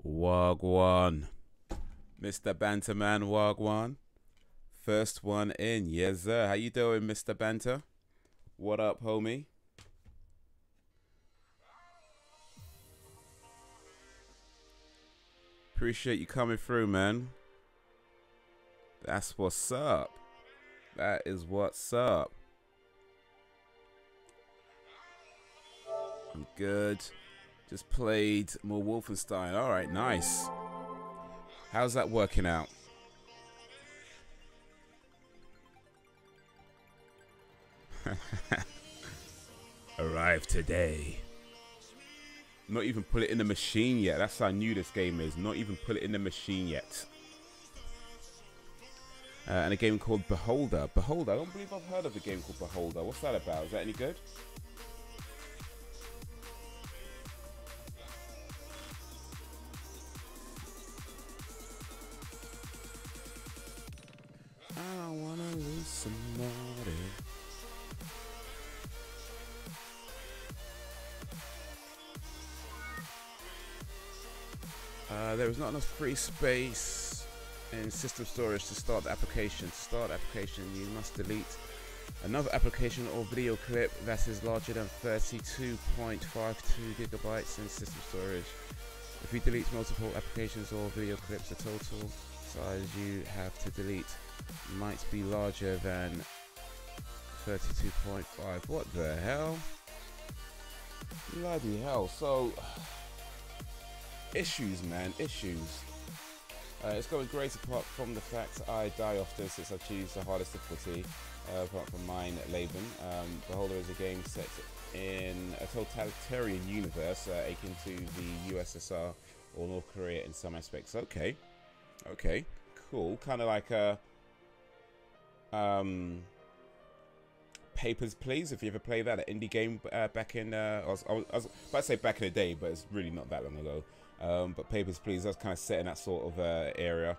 Wagwan. Mr. Banterman, Wagwan. First one in. Yes, sir. How you doing, Mr. Banter? What up, homie? Appreciate you coming through, man. That's what's up. That is what's up. I'm good. Just played more Wolfenstein. All right, nice. How's that working out? Arrived today. Not even put it in the machine yet. That's how new this game is. Not even put it in the machine yet. And a game called Beholder. Beholder. I don't believe I've heard of a game called Beholder. What's that about? Is that any good? I don't wanna lose somebody. There is not enough free space in system storage to start the application. To start the application, you must delete another application or video clip that is larger than 32.52 gigabytes in system storage. If you delete multiple applications or video clips, the total size you have to delete might be larger than 32.5. What the hell? Bloody hell. So, issues, man, issues. It's going great apart from the fact I die often since I choose the hardest difficulty, apart from mine, Laban. Beholder is a game set in a totalitarian universe akin to the USSR or North Korea in some aspects. Okay, okay, cool. Kind of like a Papers, Please. If you ever played that, an indie game back in, I was about to say back in the day, but it's really not that long ago. But Papers, Please, that's kind of set in that sort of area,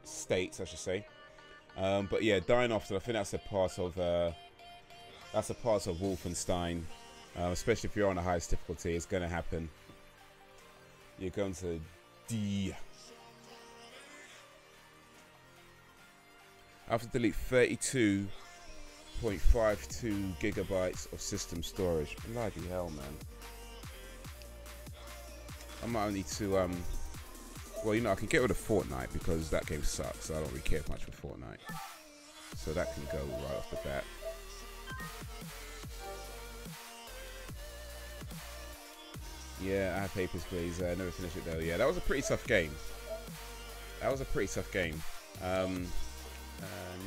states, I should say. But yeah, dying often, I think that's a part of Wolfenstein, especially if you're on the highest difficulty. It's going to happen. You're going to die. I have to delete 32.52 gigabytes of system storage. Bloody hell, man. I might need to, well, you know, I can get rid of Fortnite because that game sucks. So I don't really care much for Fortnite. So that can go right off the bat. Yeah, I have Papers, Please. Never finished it though. Yeah, that was a pretty tough game. That was a pretty tough game.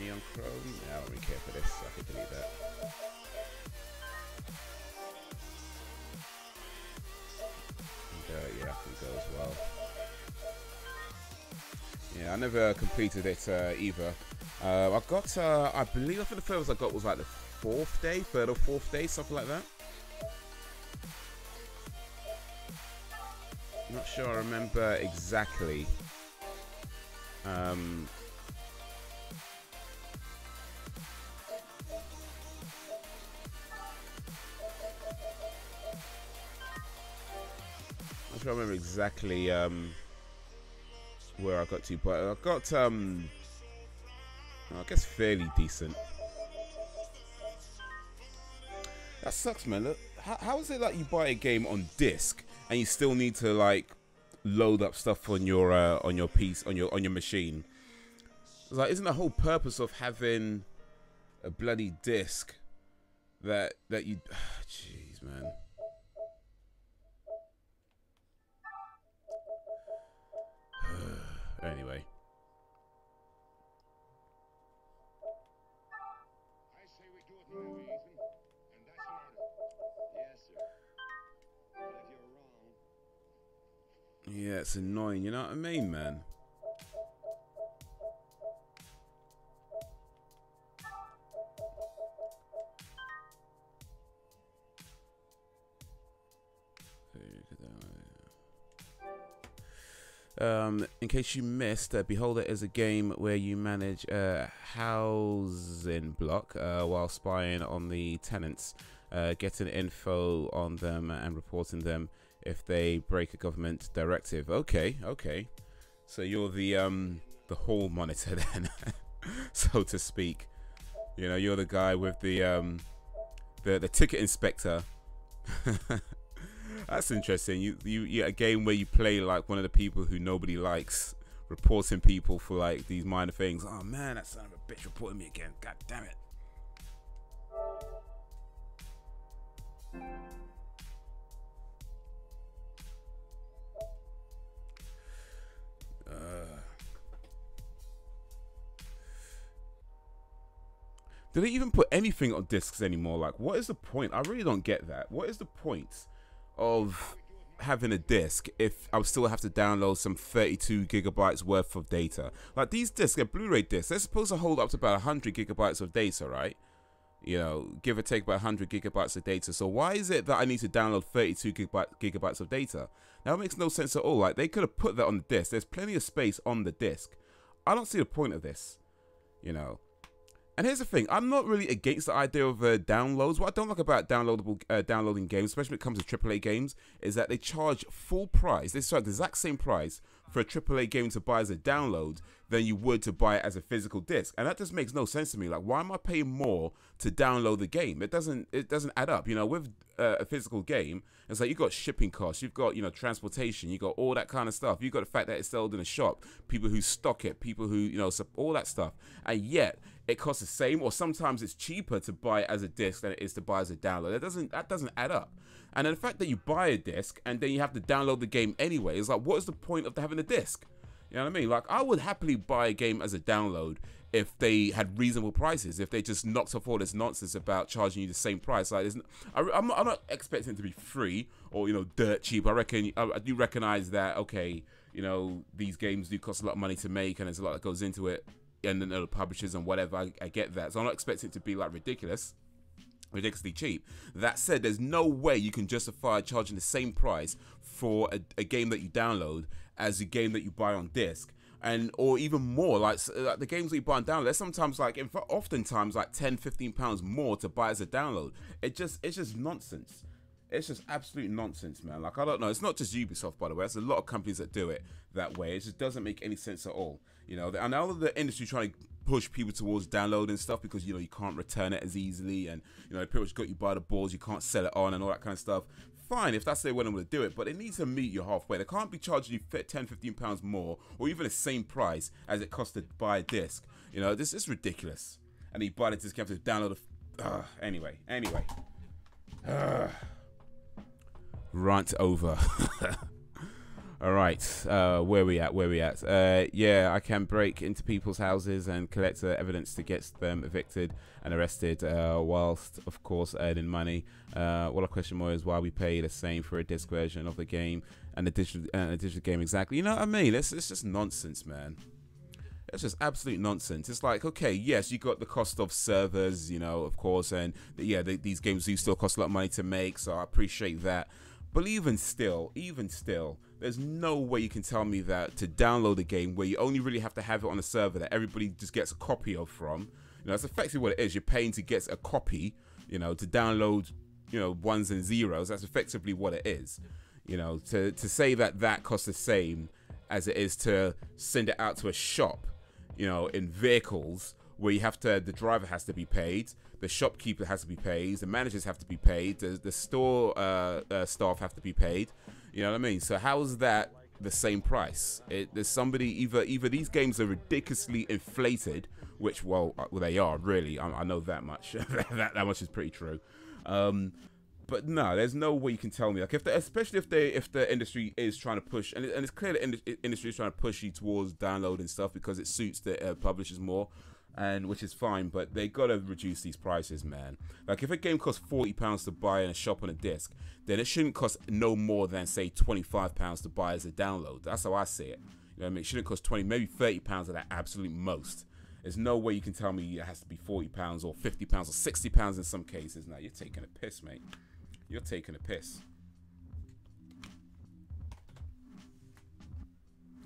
Neon Chrome. Yeah, I don't really care for this. I can delete that. Yeah, I can go as well. Yeah, I never completed it either. I got, I believe, I think the furthest I got was like the third or fourth day, something like that. I'm not sure I remember exactly. I don't remember exactly where I got to, but I got I guess fairly decent. That sucks, man. Look, how is it that you buy a game on disc and you still need to like load up stuff on your piece on your machine? It's like, isn't the whole purpose of having a bloody disc that you? Jeez, man. Anyway. I say we do it my way, Ethan, and that's an order. Yes, sir. But if you're wrong... Yeah, it's annoying, you know what I mean, man? In case you missed, Beholder is a game where you manage a housing block while spying on the tenants, getting info on them and reporting them if they break a government directive. Okay, okay. So you're the hall monitor then, so to speak. You know, you're the guy with the ticket inspector. That's interesting. You a game where you play like one of the people who nobody likes, reporting people for like these minor things. Oh man, that son of a bitch reported me again. God damn it. Do they even put anything on discs anymore? Like, what is the point? I really don't get that. What is the point of having a disc if I would still have to download some 32 gigabytes worth of data? Like, these discs, they're Blu-ray discs. They're supposed to hold up to about 100 gigabytes of data, right? You know, give or take about 100 gigabytes of data. So why is it that I need to download 32 gigabytes of data? That makes no sense at all. Like, they could have put that on the disc. There's plenty of space on the disc. I don't see the point of this, you know. And here's the thing, I'm not really against the idea of downloads. What I don't like about downloading games, especially when it comes to AAA games, is that they charge full price. They charge the exact same price for a AAA game to buy as a download than you would to buy it as a physical disc. And that just makes no sense to me. Like, why am I paying more to download the game? It doesn't add up. You know, with a physical game, it's like you've got shipping costs, you've got, you know, transportation, you've got all that kind of stuff. You've got the fact that it's sold in a shop, people who stock it, people who, you know, all that stuff. And yet it costs the same, or sometimes it's cheaper to buy it as a disc than it is to buy as a download. That doesn't add up. And then the fact that you buy a disc and then you have to download the game anyway is like, what is the point of having a disc? You know what I mean? Like, I would happily buy a game as a download if they had reasonable prices, if they just knocked off all this nonsense about charging you the same price. Like, I'm not expecting it to be free or, you know, dirt cheap. I do recognize that, okay, you know, these games do cost a lot of money to make and there's a lot that goes into it, and then the publishers and whatever. I get that. So I'm not expecting it to be like ridiculously cheap. That said, there's no way you can justify charging the same price for a game that you download as a game that you buy on disc, and or even more. Like the games that you buy on download, there's sometimes like, in fact, oftentimes like £10-15 more to buy as a download. It's just nonsense. It's just absolute nonsense, man. Like, I don't know. It's not just Ubisoft, by the way. There's a lot of companies that do it that way. It just doesn't make any sense at all. You know, I know the industry trying to push people towards downloading stuff because, you know, you can't return it as easily, and, you know, they pretty much got you by the balls. You can't sell it on and all that kind of stuff. Fine, if that's the way they want to do it, but it needs to meet you halfway. They can't be charging you £10-15 more, or even the same price as it costs to buy a disc. You know, this is ridiculous. And you buy the disc, you have to download anyway. Rant over. All right, where we at? Yeah, I can break into people's houses and collect evidence to get them evicted and arrested, whilst, of course, earning money. What I question more is why we pay the same for a disc version of the game and a digital game. Exactly. You know what I mean? It's just nonsense, man. It's just absolute nonsense. It's like, okay, yes, you got the cost of servers, you know, of course, and yeah, these games do still cost a lot of money to make, so I appreciate that. But even still, there's no way you can tell me that to download a game where you only really have to have it on a server that everybody just gets a copy of from, you know, that's effectively what it is. You're paying to get a copy, you know, to download, you know, ones and zeros. That's effectively what it is. You know, to say that costs the same as it is to send it out to a shop, you know, in vehicles where you have to, the driver has to be paid, the shopkeeper has to be paid, the managers have to be paid, the store staff have to be paid. You know what I mean? So how is that the same price? There's somebody, either these games are ridiculously inflated, which, well they are, really. I know that much. that much is pretty true. But no, there's no way you can tell me, like, especially if the industry is trying to push, and it's clear the industry is trying to push you towards downloading stuff because it suits the publishers more, and which is fine, but they gotta reduce these prices, man. Like, if a game costs £40 to buy in a shop on a disc, then it shouldn't cost no more than, say, £25 to buy as a download. That's how I see it. You know what I mean? It shouldn't cost 20, maybe £30 at the absolute most. There's no way you can tell me it has to be £40 or £50 or £60 in some cases. Now, you're taking a piss, mate. You're taking a piss.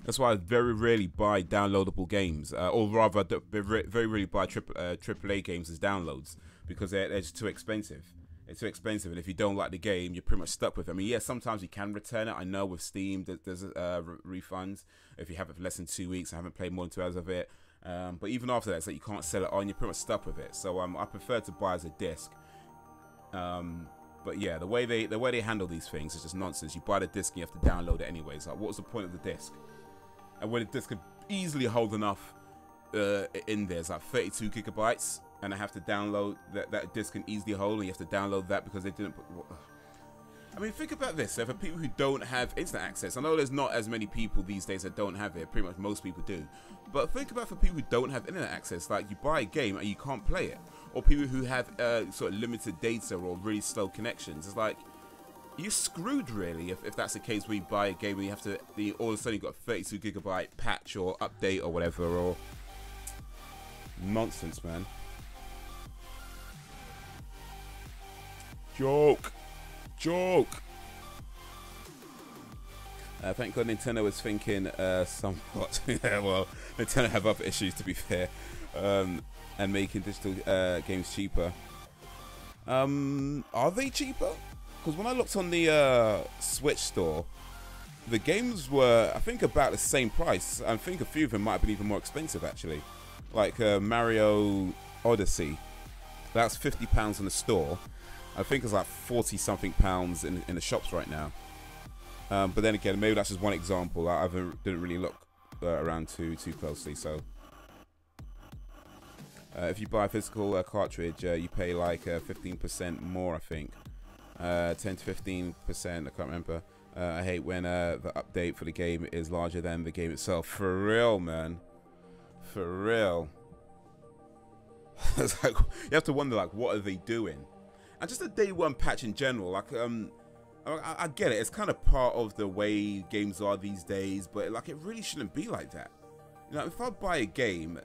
That's why I very rarely buy downloadable games, or rather, very rarely buy AAA games as downloads, because they're just too expensive. It's too expensive, and if you don't like the game, you're pretty much stuck with it. I mean, yeah, sometimes you can return it. I know with Steam, there's refunds if you have it for less than 2 weeks and haven't played more than 2 hours of it. But even after that, it's like you can't sell it on. You're pretty much stuck with it. So I prefer to buy as a disc. But yeah, the way they handle these things is just nonsense. You buy the disc and you have to download it anyways. Like, what's the point of the disc? And when the disc could easily hold enough in there, it's like 32 gigabytes. And I have to download that disc can easily hold, and you have to download that because they didn't put. I mean, think about this. So for people who don't have internet access, I know there's not as many people these days that don't have it. Pretty much most people do. But think about for people who don't have internet access, like you buy a game and you can't play it, or people who have sort of limited data or really slow connections. It's like you're screwed really if that's the case. Where you buy a game and you have to all of a sudden you've got a 32 gigabyte patch or update or whatever, or nonsense, man. Joke. Thank God Nintendo was thinking somewhat. Yeah, well, Nintendo have other issues, to be fair, and making digital games cheaper. Are they cheaper? Because when I looked on the Switch store, the games were, I think, about the same price. I think a few of them might have been even more expensive, actually. Like Mario Odyssey, that's £50 in the store. I think it's like 40-something pounds in the shops right now. But then again, maybe that's just one example. I didn't really look around too closely. So if you buy a physical cartridge, you pay like 15% more, I think. 10 to 15%, I can't remember. I hate when the update for the game is larger than the game itself. For real, man. For real. It's like, you have to wonder, like, what are they doing? And just a day one patch in general, like I get it, it's kind of part of the way games are these days, but like it really shouldn't be like that. You know, if I buy a game,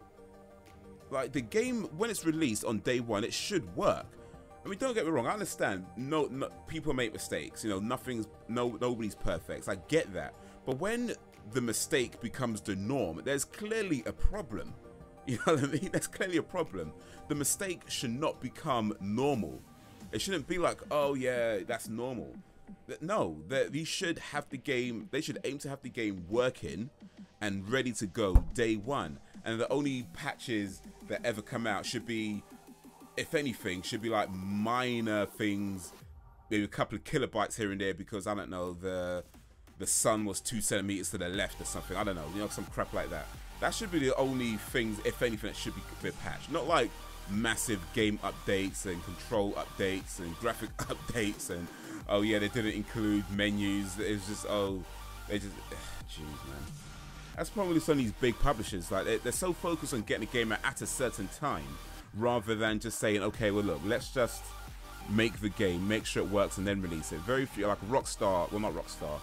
like the game when it's released on day one, it should work. I mean, don't get me wrong, I understand. No, people make mistakes. You know, nobody's perfect. So I get that. But when the mistake becomes the norm, there's clearly a problem. You know what I mean? That's clearly a problem. The mistake should not become normal. It shouldn't be like, oh yeah, that's normal. No, they should have the game. They should aim to have the game working and ready to go day one. And the only patches that ever come out should be, if anything, should be like minor things, maybe a couple of kilobytes here and there because I don't know the sun was 2 centimeters to the left or something. I don't know, you know, some crap like that. That should be the only things, if anything, that should be patched. Not like massive game updates and control updates and graphic updates and oh yeah, they didn't include menus. It's just, oh, they just, jeez, man. That's probably some of these big publishers. Like they're so focused on getting a game out at a certain time rather than just saying, okay, well look, let's just make the game, make sure it works and then release it. Very few, like Rockstar, well not Rockstar,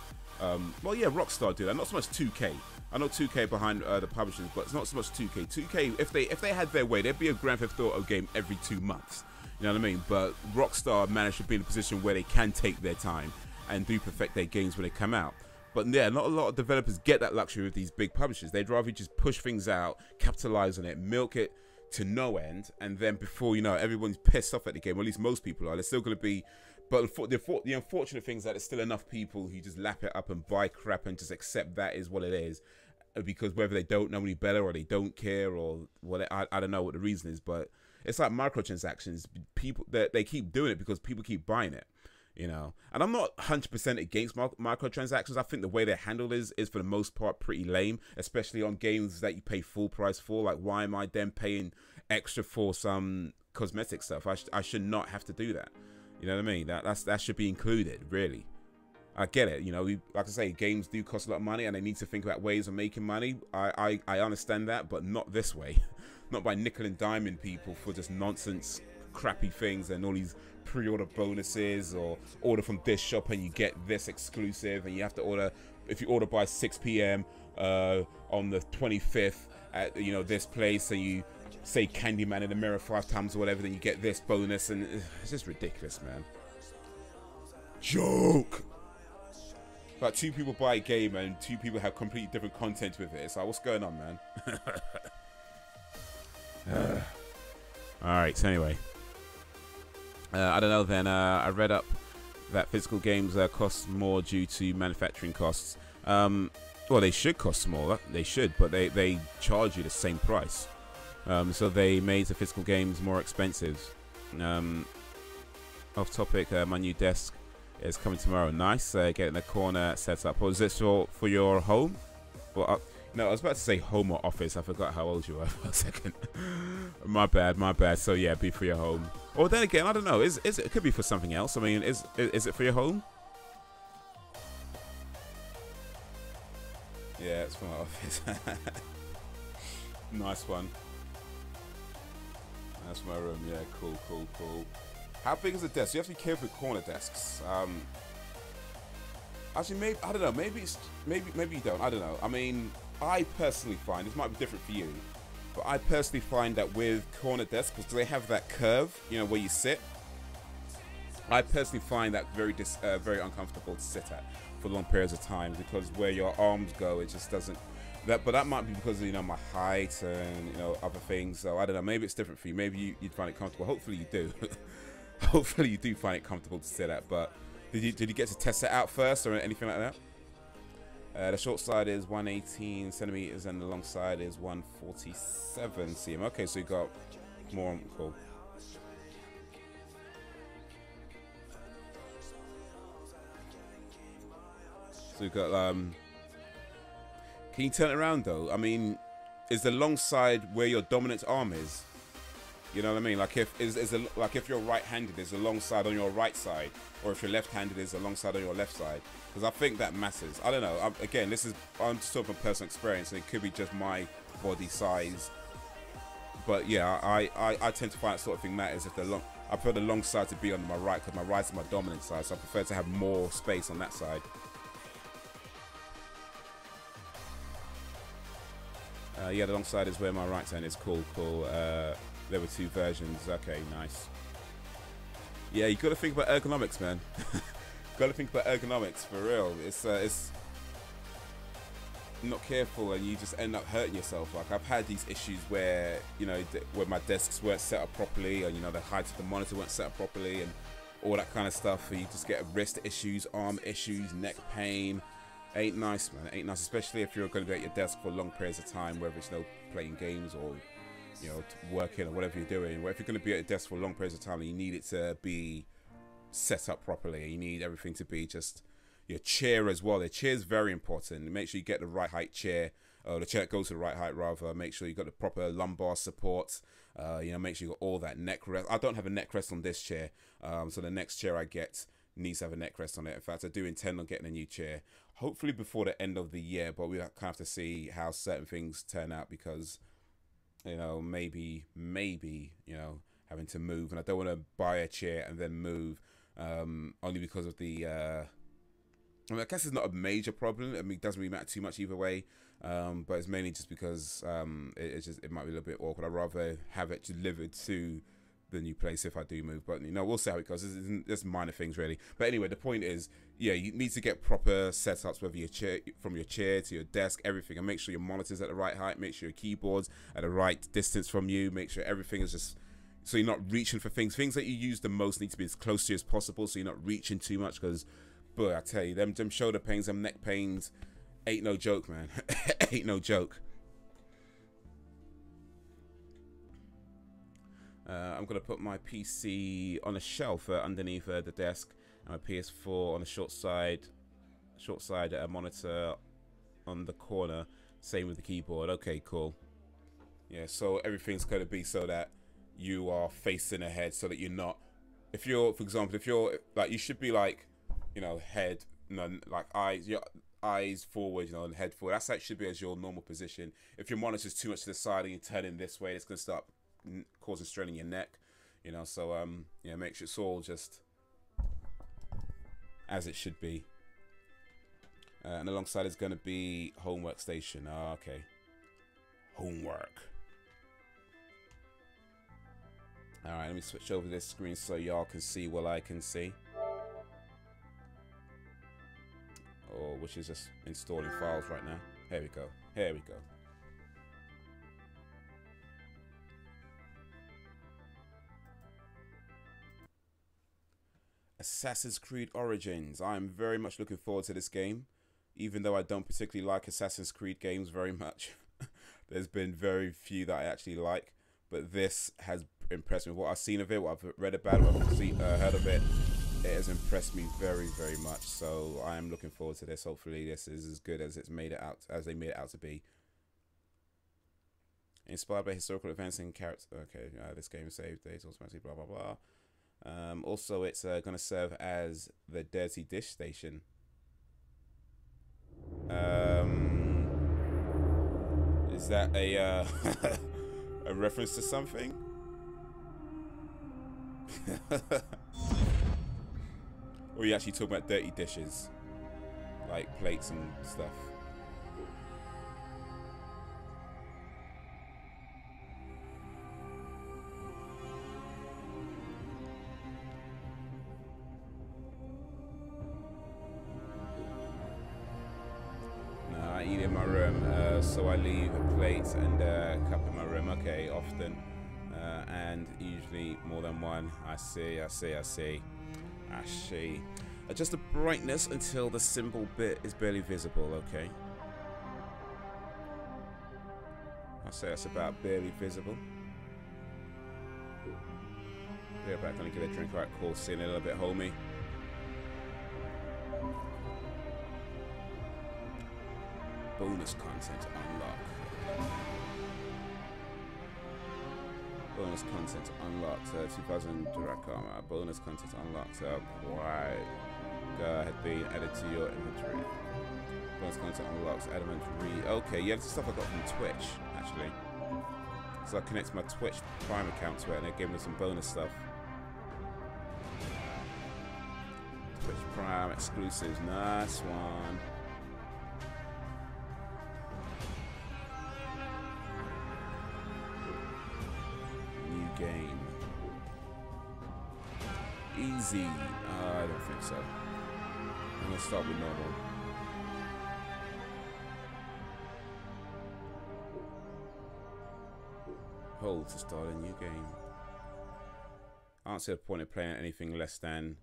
well yeah, Rockstar do that, not so much 2K. I know 2K behind the publishers, but it's not so much 2K. 2K, if they had their way, there'd be a Grand Theft Auto game every 2 months. You know what I mean? But Rockstar managed to be in a position where they can take their time and do perfect their games when they come out. But yeah, not a lot of developers get that luxury with these big publishers. They'd rather just push things out, capitalize on it, milk it to no end, and then before you know it, everyone's pissed off at the game, or at least most people are. They're still going to be, but the unfortunate thing is that there's still enough people who just lap it up and buy crap and just accept that is what it is, because whether they don't know any better or they don't care or what, I don't know what the reason is, but it's like microtransactions. People they keep doing it because people keep buying it, you know. And I'm not 100% against microtransactions. I think the way they're handled is for the most part pretty lame, especially on games that you pay full price for. Like, why am I then paying extra for some cosmetic stuff? I should not have to do that. You know what I mean? That should be included, really. I get it, you know, like I say, games do cost a lot of money and they need to think about ways of making money. I understand that, but not this way. Not by nickel and diming people for just nonsense, crappy things and all these pre-order bonuses, or order from this shop and you get this exclusive, and you have to order, if you order by 6 p.m. On the 25th at, you know, this place, and you say Candyman in the mirror 5 times or whatever, then you get this bonus, and it's just ridiculous, man. Joke! Like 2 people buy a game and 2 people have completely different content with it. It's like, what's going on, man? Alright, so anyway. I don't know. Then I read up that physical games cost more due to manufacturing costs. Well, they should cost more. They should, but they charge you the same price. So they made the physical games more expensive. Off topic, my new desk is coming tomorrow. Nice. Getting the corner set up. Or is this for your home? Well, no, I was about to say home or office. I forgot how old you were for a second. My bad, my bad. So yeah, be for your home. Or then again, I don't know. Is it could be for something else? I mean, is it for your home? Yeah, it's for my office. Nice one. That's my room. Yeah, cool, cool, cool. How big is the desk? You have to be careful with corner desks. Actually, maybe I don't know. Maybe it's maybe you don't. I don't know. I mean, I personally find this might be different for you, but I personally find that with corner desks, because they have that curve, you know, where you sit. I personally find that very uncomfortable to sit at for long periods of time, because where your arms go, it just doesn't. But that might be because of, you know, my height and, you know, other things. So I don't know. Maybe it's different for you. Maybe you'd find it comfortable. Hopefully you do. Hopefully you do find it comfortable to sit at. But did you get to test it out first or anything like that? The short side is 118 centimeters and the long side is 147 cm. Okay, so you got more. Cool. So you got can you turn it around though? I mean, is the long side where your dominant arm is? You know what I mean? Like if you're right-handed, is the long side on your right side, or if you're left-handed, is the long side on your left side? Because I think that matters. I don't know. Again, I'm just talking from personal experience, and it could be just my body size. But yeah, I tend to find that sort of thing matters. If I prefer the long side to be on my right, because my right is my dominant side, so I prefer to have more space on that side. Yeah, the long side is where my right hand is. Cool, cool. There were two versions. Okay, nice. Yeah, you got to think about ergonomics, man. Got to think about ergonomics for real. It's not careful and you just end up hurting yourself. Like I've had these issues where, you know, where my desks weren't set up properly, and you know the height of the monitor weren't set up properly, and all that kind of stuff. You just get wrist issues, arm issues, neck pain. Ain't nice, man. Ain't nice, especially if you're going to be at your desk for long periods of time, whether it's, you know, playing games or, you know, working or whatever you're doing. Well, if you're going to be at your desk for long periods of time, you need it to be set up properly. You need everything to be just your chair as well. The chair is very important. Make sure you get the right height chair. The chair that goes to the right height, rather. Make sure you got the proper lumbar support. You know, make sure you got all that neck rest. I don't have a neck rest on this chair, so the next chair I get needs to have a neck rest on it. In fact, I do intend on getting a new chair, hopefully before the end of the year, but we kind of have to see how certain things turn out, because, you know, maybe, you know, having to move, and I don't want to buy a chair and then move, only because of the, I mean, I guess it's not a major problem. I mean, it doesn't really matter too much either way, but it's mainly just because it might be a little bit awkward. I'd rather have it delivered to the new place if I do move, but you know, we'll see how it goes. There's minor things really, but anyway, the point is, yeah, you need to get proper setups, whether your chair, from your chair to your desk, everything, and make sure your monitor's at the right height, make sure your keyboard's at the right distance from you, make sure everything is just, so you're not reaching for things that you use the most need to be as close to you as possible, so you're not reaching too much, because boy, I tell you, them shoulder pains, them neck pains ain't no joke, man. Ain't no joke. I'm going to put my PC on a shelf underneath the desk, and my PS4 on the short side monitor on the corner. Same with the keyboard. Okay, cool. Yeah, so everything's going to be so that you are facing ahead, so that you're not, if you're, for example, if you're like, you should be like, you know, head, no, like your eyes forward, you know, and head forward. That's that should be as your normal position. If your monitor's too much to the side and you're turning this way, it's going to start causing strain in your neck, you know. So yeah, make sure it's all just as it should be. And alongside is going to be home workstation. Okay, homework. All right, let me switch over this screen so y'all can see what I can see. Or which is just installing files right now. Here we go. Here we go. Assassin's Creed Origins. I'm very much looking forward to this game, even though I don't particularly like Assassin's Creed games very much. There's been very few that I actually like, but this has impressed me. What I've seen of it, what I've read about it, what I've heard of it, it has impressed me very, very much. So I am looking forward to this. Hopefully, this is as good as they made it out to be. Inspired by historical events and characters. Okay, this game saved dates automatically. Blah blah blah. Also, it's going to serve as the Dirty Dish Station. Is that a a reference to something? Or are you actually talking about dirty dishes, like plates and stuff? I eat in my room, so I leave a plate and a cup in my room. Okay, often, and usually more than one. I see. Adjust the brightness until the symbol bit is barely visible. Okay. I'll say that's about barely visible. Be right back. Gonna get a drink. Right, cool. Seeing a little bit, homie. Bonus content unlocked. Bonus content unlocked. 2000 direct karma. Bonus content unlocked. Quiet. Had been added to your inventory. Bonus content unlocked. Inventory. Okay, yeah, this is stuff I got from Twitch actually. So I connected my Twitch Prime account to it, and it gave me some bonus stuff. Twitch Prime exclusives. Nice one. Game. Easy. I don't think so. I'm going to start with normal. Hold to start a new game. I don't see the point of playing anything less than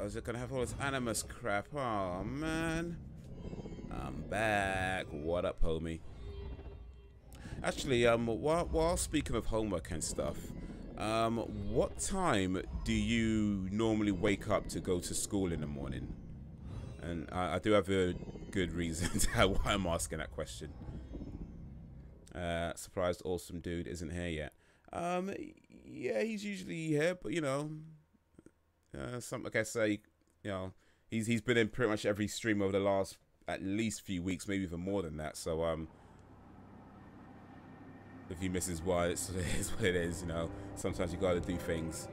is it gonna have all this Animus crap? Oh man, I'm back. What up, homie? Actually, while speaking of homework and stuff, what time do you normally wake up to go to school in the morning? And I do have a good reason to why I'm asking that question. Surprised awesome dude isn't here yet. Yeah, he's usually here, but you know. Like I say, you know, he's been in pretty much every stream over the last at least few weeks, maybe even more than that. So if he misses one, it's what it is. You know, sometimes you gotta do things.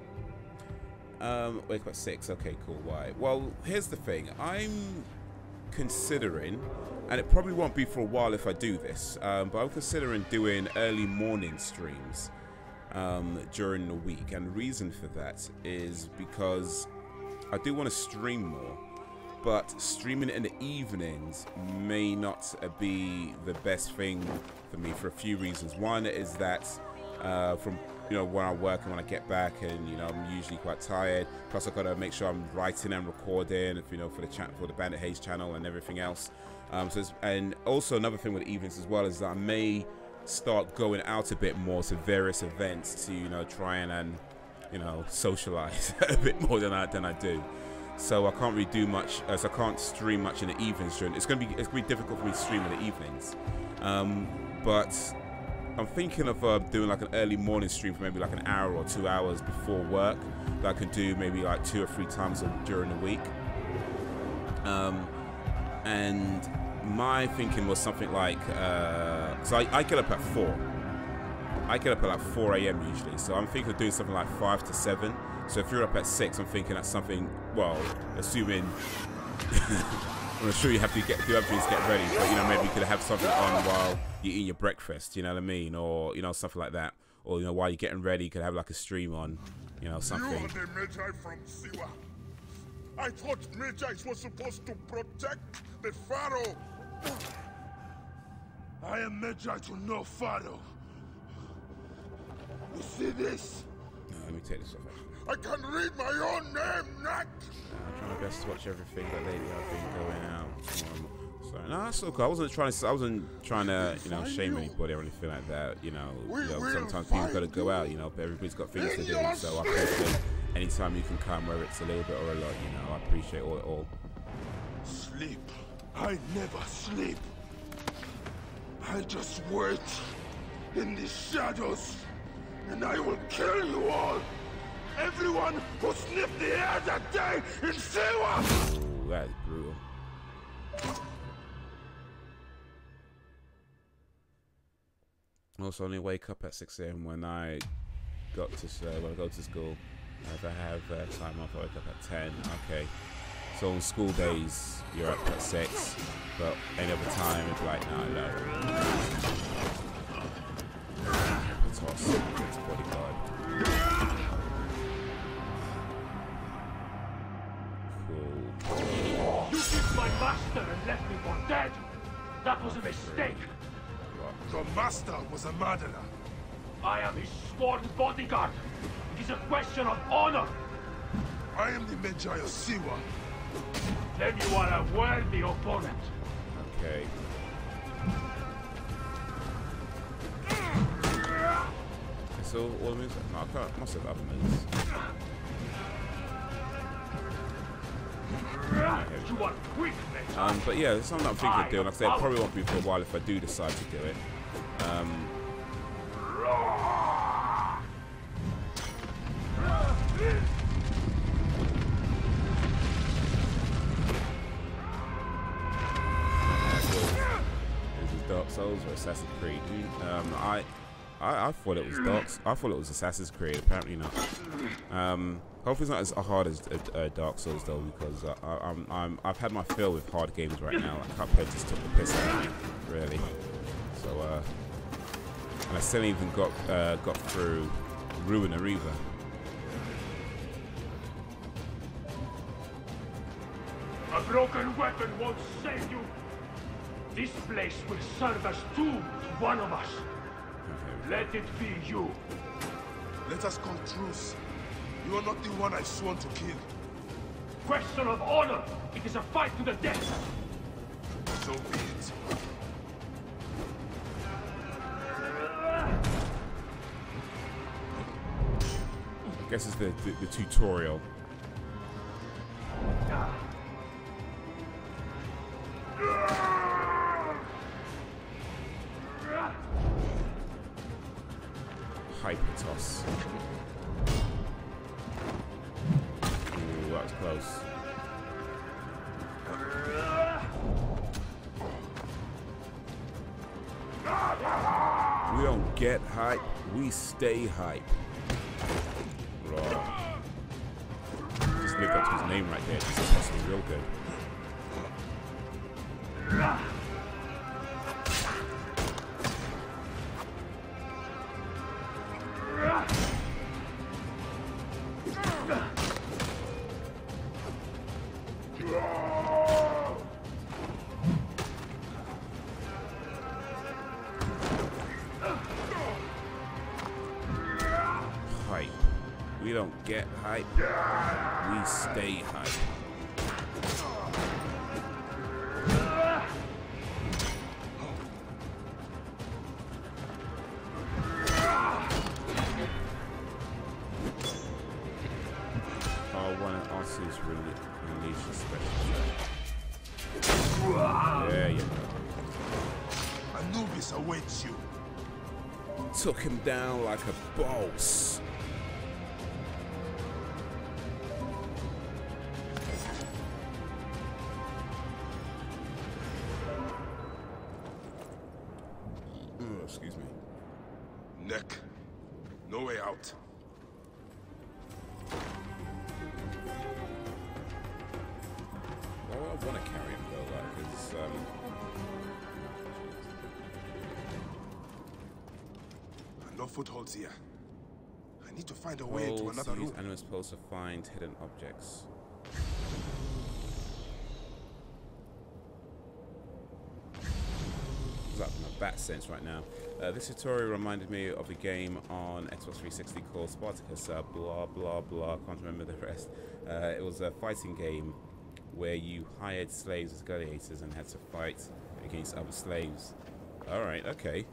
Wake up at 6. Okay, cool. Why? Well, here's the thing. I'm considering, and it probably won't be for a while if I do this, but I'm considering doing early morning streams. During the week, and the reason for that is because I do want to stream more, but streaming in the evenings may not be the best thing for me for a few reasons. One is that from when I work and when I get back, and I'm usually quite tired, plus I've got to make sure I'm writing and recording for the Bandit Haze channel and everything else. And also another thing with the evenings as well is that I may start going out a bit more to various events to try and socialize a bit more than I do. So I can't really do much, so I can't stream much in the evenings. It's gonna be difficult for me to stream in the evenings. But I'm thinking of doing like an early morning stream for maybe like an hour or 2 hours before work that I could do maybe like 2 or 3 times during the week. And my thinking was something like, so I get up at 4. I get up at like 4 a.m. usually, so I'm thinking of doing something like 5 to 7. So if you're up at 6, I'm thinking that's something. Well, assuming I'm sure you have to get ready, but maybe you could have something on while you're eating your breakfast. You know what I mean, or something like that, or while you're getting ready, you could have like a stream on, something. I thought Magi's was supposed to protect the Pharaoh. I am Magi to no Pharaoh. You see this? No, let me take this off. I can read my own name, Nat. I'm trying my best to watch everything that lately I've been going out. So no, that's okay. I wasn't trying to, you know, shame anybody or anything like that. You know, sometimes people got to go out. You know, but everybody's got things to do. So I appreciate anytime you can come, whether it's a little bit or a lot. You know, I appreciate all. Sleep. I never sleep. I just wait in the shadows, and I will kill you all. Everyone who sniffed the air that day in Siwa! Ooh, that is brutal. Also, only wake up at 6 AM when I go to school. If I have time off, I wake up at 10. Okay. So on school days, you're up at 6, but any other time, it's like, no. Toss against bodyguard. You killed my master and left me for dead! That was a mistake! Your master was a murderer. I am his sworn bodyguard! It is a question of honor! I am the Magi of Siwa. Then you are a worthy opponent. Okay. So all the moves? No, I can't. Must have other moves. You are quick, Magi. But yeah, it's something I'm thinking of doing. Like I said, it probably won't be for a while if I do decide to do it. Is it Dark Souls or Assassin's Creed? I thought it was I thought it was Assassin's Creed. Apparently not. Hopefully it's not as hard as Dark Souls though, because I've had my fill with hard games right now. Like Cuphead just took the piss out of me, really. So and I still even got through Ruin Arriva. A broken weapon won't save you. This place will serve as tomb to one of us. Let it be you. Let us call truce. You are not the one I've sworn to kill. Question of honor. It is a fight to the death. So be it. I guess it's the tutorial. Hyper toss. Ooh, that was close. We don't get hype, we stay hype. Raw. Just lived up to his name right there. Just tossed me real good. Hype. We don't get hype. We stay hype. Is really unleash a special effect. There you go. Anubis awaits you. Took him down like a boss. Excuse me. Neck. No way out. I want to carry him though, like, because no footholds here. I need to find a way into another room. Animals supposed to find hidden objects. bat sense right now. This tutorial reminded me of a game on Xbox 360 called Spartacus, blah blah blah, can't remember the rest. It was a fighting game where you hired slaves as gladiators and had to fight against other slaves. Alright, okay.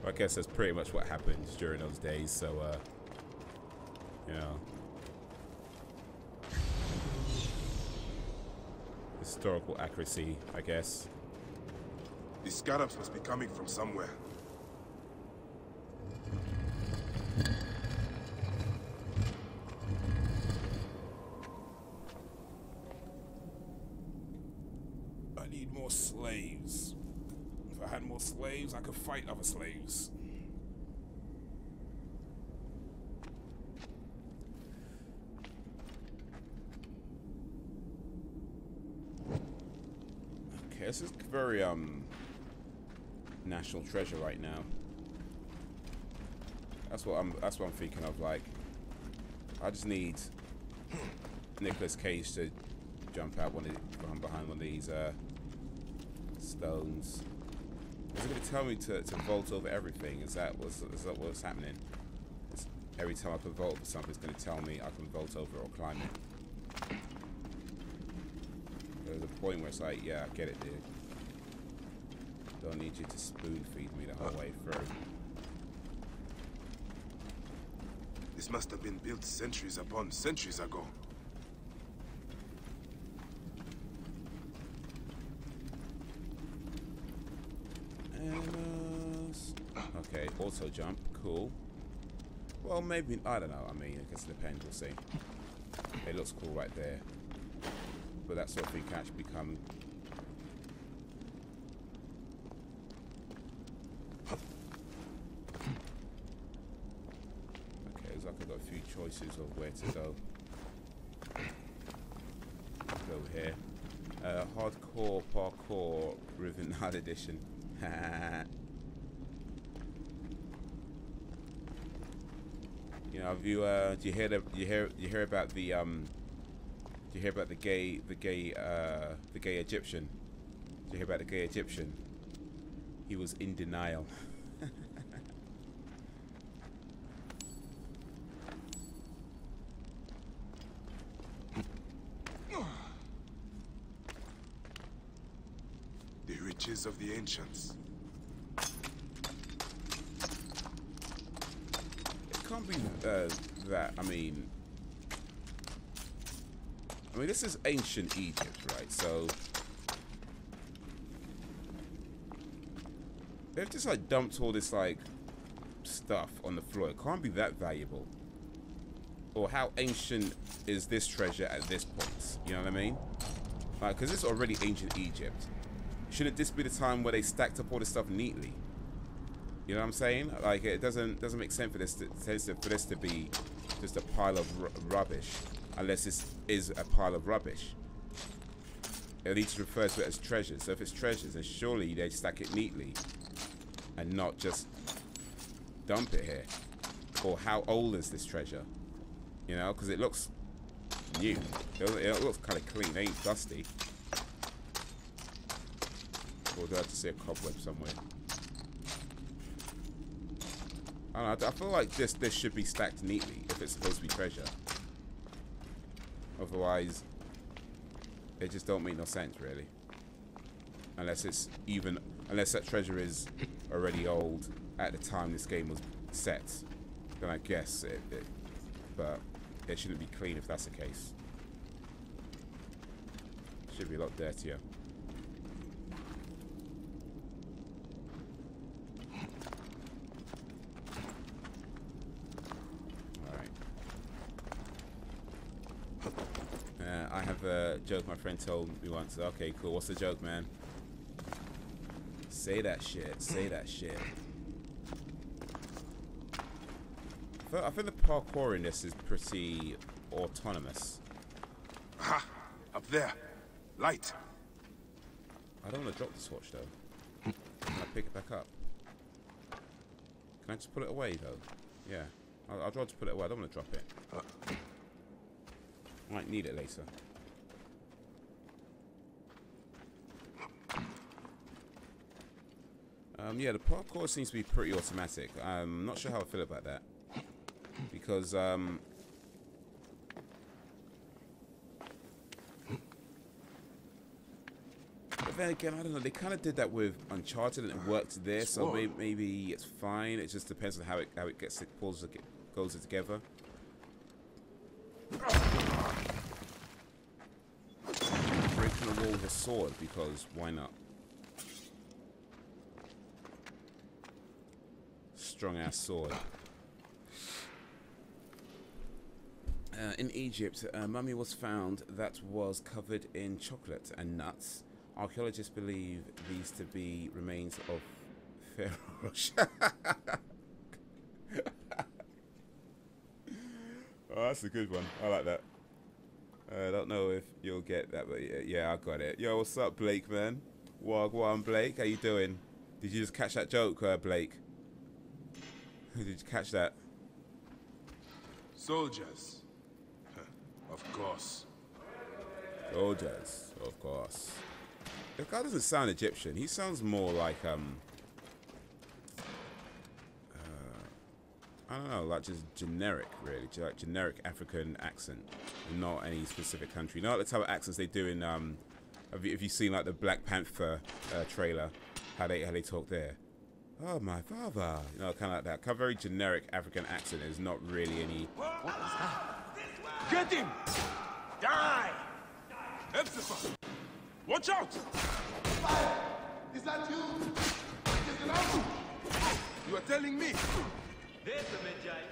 I guess that's pretty much what happened during those days, so, you know. Historical accuracy, I guess. These scarabs must be coming from somewhere. I need more slaves. If I had more slaves, I could fight other slaves. Okay, this is very national treasure right now. That's what I'm thinking of. Like, I just need Nicolas Cage to jump out from behind one of these stones. Is it going to tell me to vault over everything? Is that what's happening? Every time I can vault over something, it's going to tell me I can vault over or climb it. There's a point where it's like, yeah, I get it, dude. Don't need you to spoon feed me the whole way through. This must have been built centuries upon centuries ago. Okay, auto jump, cool. Well, maybe, I don't know, I mean, I guess it depends, we'll see. It looks cool right there. But that sort of thing can actually become... Okay, looks like I've got a few choices of where to go. Go here. Hardcore parkour Riven Nile edition. You know, have you do you hear about the do you hear about the gay Egyptian? Do you hear about the gay Egyptian? He was in denial. The riches of the ancients. It can't be that. I mean, this is ancient Egypt, right? So they've just like dumped all this like stuff on the floor. It can't be that valuable. Or how ancient is this treasure at this point? You know what I mean? Like, because it's already ancient Egypt. Shouldn't this be the time where they stacked up all this stuff neatly? You know what I'm saying? Like, it doesn't make sense for this to be just a pile of rubbish, unless this is a pile of rubbish. It needs to refer to it as treasures. So if it's treasures, then surely they stack it neatly and not just dump it here. Or how old is this treasure? You know, because it looks new. It looks kind of clean. It ain't dusty. Or do I have to see a cobweb somewhere? I don't know, I feel like this should be stacked neatly if it's supposed to be treasure. Otherwise, it just don't make no sense really. Unless that treasure is already old at the time this game was set, then I guess but it shouldn't be clean if that's the case. It should be a lot dirtier. I have a joke my friend told me once. Okay, cool. What's the joke, man? Say that shit. Say that shit. I think the parkour in this is pretty autonomous. Ha! Up there. Light. I don't want to drop the torch, though. Can I pick it back up? Can I just put it away, though? Yeah. I'll try to put it away. I don't want to drop it. I might need it later. Yeah, the parkour seems to be pretty automatic. I'm not sure how I feel about that. Because, but then again, I don't know. They kind of did that with Uncharted and it worked there, so maybe it's fine. It just depends on how it goes together. Breaking the wall with a sword, because why not? Strong ass sword. In Egypt, a mummy was found that was covered in chocolate and nuts. Archaeologists believe these to be remains of Pharaoh. Oh, that's a good one. I like that. I don't know if you'll get that, but yeah, I got it. Yo, what's up, Blake, man? Wagwan, Blake. How you doing? Did you just catch that joke, Blake? Did you catch that? Soldiers. Of course. Soldiers, of course. The guy doesn't sound Egyptian. He sounds more like I don't know, like just generic, really, like generic African accent, and not any specific country. Not the type of accents they do in have you seen like the Black Panther trailer? How they talk there? Oh, my father, you know, kind of like that. Kind of very generic African accent. There's not really any. What was that? Get him! Die! Epsifa! Watch out! Fire! Is that you? Is it out? You are telling me? There's the Medjay.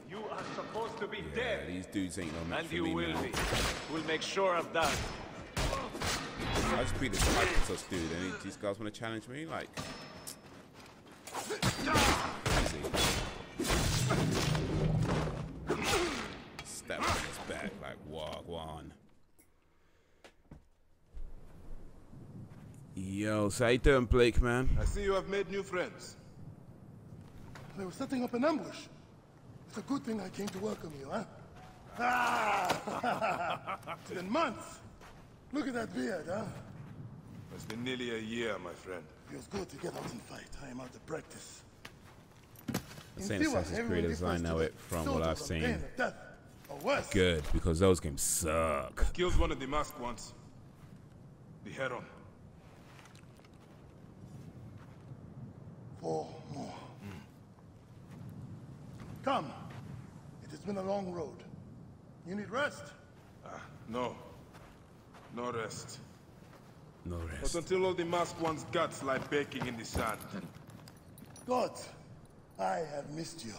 You are supposed to be dead. These dudes ain't no match And for you me, will man. be. We'll make sure of that. I just beat this hyper dude, and these guys want to challenge me, like. Step on his back like wagwan. Yo, so how you doing, Blake, man? I see you have made new friends. They were setting up an ambush. It's a good thing I came to welcome you, huh? Ah! It's been months. Look at that beard, huh? It's been nearly a year, my friend. Feels good to get out and fight. I am out of practice. I'm saying Assassin's Creed as I know it from what I've seen. Death, or worse. Good, because those games suck. Killed one of the masked ones. The Heron. 4 more. Come. It has been a long road. You need rest? No. No rest. No Not rest. until all the masked ones' guts lie baking in the sand. God, I have missed you.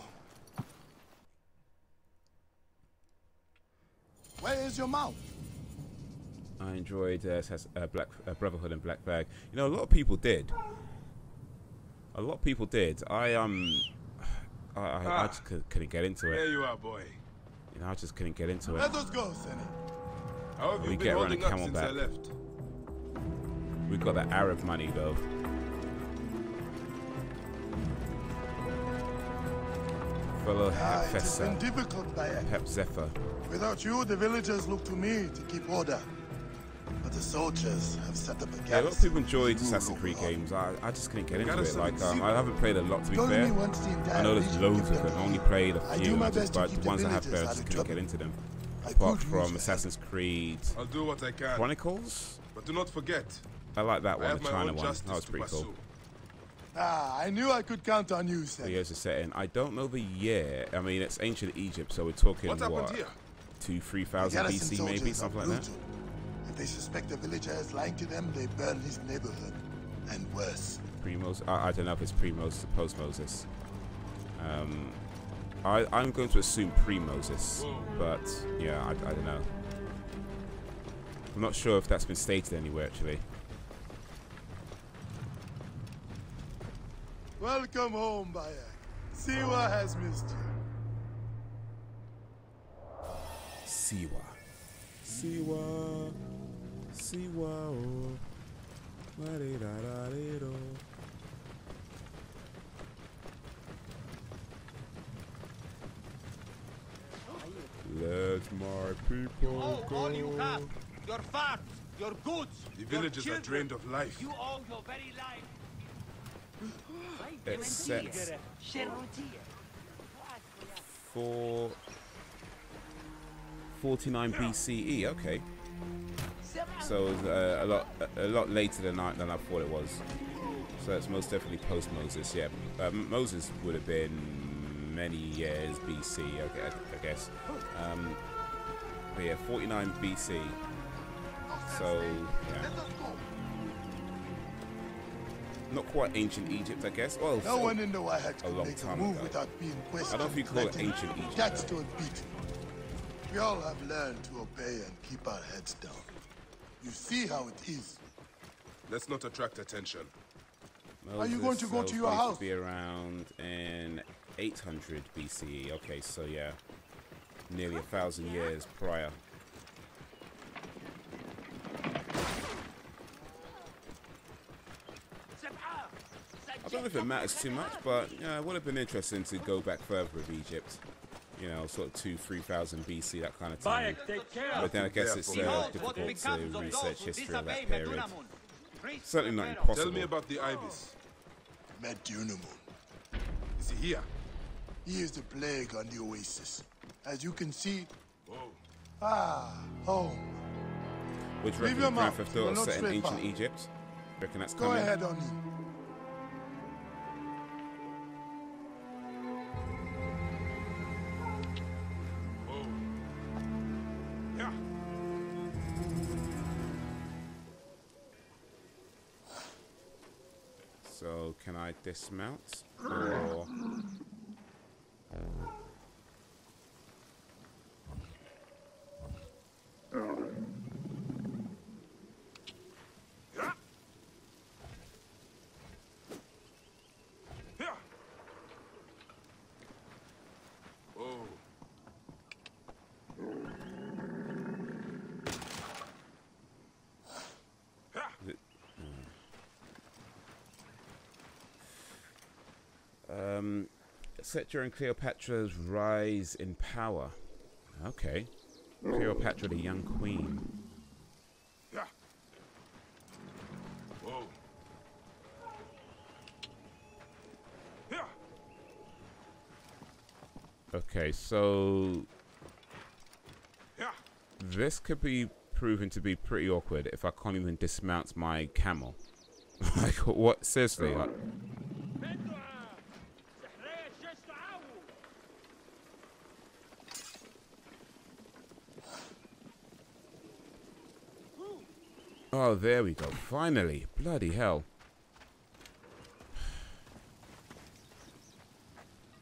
Where is your mouth? I enjoyed Brotherhood and Black Flag. You know, a lot of people did. A lot of people did. I just couldn't get into There it. you are, boy. You know, I just couldn't get into it. Let us go, Senny. How have We you been get around holding a up camel since I back. left? We got that Arab money though. Fellow It has been Hepfessa, difficult, Bayek. Hep Zephyr. Without you, the villagers look to me to keep order. But the soldiers have set up a Yeah, a lot of garrison. people enjoyed Assassin's Creed games. I just couldn't get into it. Garrison Like, in I haven't played a lot, to be Told fair. me once the entire I know there's region loads give of them. them I only played a I few, do my best to but keep the ones the I have played, I villagers just out of couldn't get trouble. into them. I Apart could use from your Assassin's Creed I'll do what I can. Chronicles, But do not forget, I like that I one, have the my China own one. justice That was to pretty cool. pursue. Ah, I knew I could count on you, The Senny. years are set in. I don't know the year. I mean, it's ancient Egypt, so we're talking What happened here? 2,000-3,000 Garrison BC, soldiers maybe are something like that. brutal. If they suspect the villager is lying to them, they burn his neighborhood. And worse. Pre-Moses. I don't know if it's pre-Moses or post-Moses. I'm going to assume pre-Moses, but yeah, I don't know. I'm not sure if that's been stated anywhere actually. Welcome home, Bayek. Siwa has missed you. Siwa. Siwa. Siwa. Oh. La-di-da-da-di-do. Let my people go. All you have, your farms, your goods, The villagers are drained of life. You owe your very life. It's set 49 BCE. Okay, so it's a lot later than I thought it was. So it's most definitely post Moses. Yeah, Moses would have been many years BC. Okay, I guess. But yeah, 49 BC. So yeah. Not quite ancient Egypt, I guess. Well, No one in the Wahad a could long make a time move ago. without being questioned. I don't know if you call it ancient Egypt. That's though. to a beat. We all have learned to obey and keep our heads down. You see how it is. Let's not attract attention. Are you going to go to your supposed house? To be around in 800 BCE. Okay, so yeah, nearly 1,000 years prior. I don't know if it matters too much, but yeah, it would have been interesting to go back further with Egypt. You know, sort of 2,000–3,000 BC, that kind of time. But then I guess it's difficult to research history of that period. Certainly not impossible. Tell me about the ibis. Medunamun. Is he here? He is the plague on the oasis. As you can see, Whoa. home. Which Leave reckon your Grand mouth. Theft You will Auto not set in stray ancient far. Egypt? Reckon that's Go coming? ahead on in. Whoa. Yeah. So can I dismount? Or Yeah. Yeah. Whoa. is it, set during Cleopatra's rise in power. Okay. Cleopatra, the young queen. Yeah. Whoa. Yeah. Okay, so Yeah. this could be proven to be pretty awkward if I can't even dismount my camel. Like, what? Seriously? Like, oh, there we go. Finally. Bloody hell.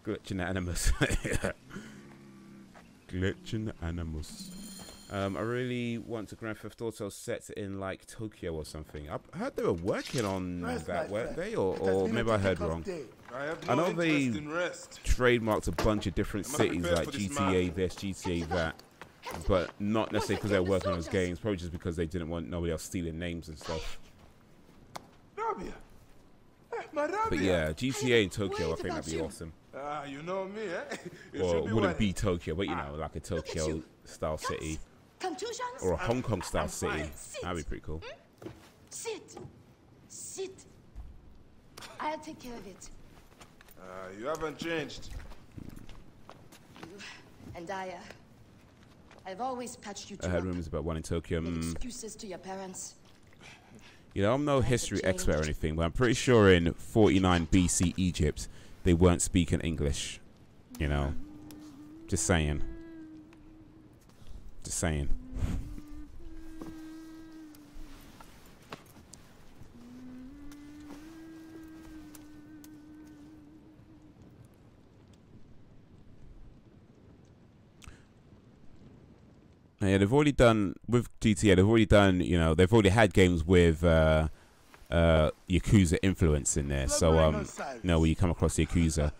Glitching animus. Glitching animus. I really want to Grand Theft Auto set in like Tokyo or something. I heard they were working on Rest, that, my weren't friend. they? It Or has been maybe a I heard difficult wrong. day. I have I no know they interest in rest. trademarked a bunch of different Am I cities prepared like for this GTA man? this, GTA that, but not necessarily because they're working on those games. Probably just because they didn't want nobody else stealing names and stuff. Rabia. My Rabia. But yeah, GTA in Tokyo, I think that'd be awesome. Ah, you know me, eh? You Or should be wouldn't worried. be Tokyo, but you know, like a Tokyo style city Contusions? or a Hong Kong style I'm city. fine. That'd be pretty cool. Sit. Sit. I'll take care of it. You haven't changed. And I've always patched you I two heard up. rumors about one in Tokyo. Made excuses to your parents. You know, I'm no history expert or anything, but I'm pretty sure in 49 BC Egypt, they weren't speaking English. You know, just saying. Just saying. Yeah, they've already done with GTA. They've already done, you know, they've already had games with Yakuza influence in there. So you know, when you come across Yakuza,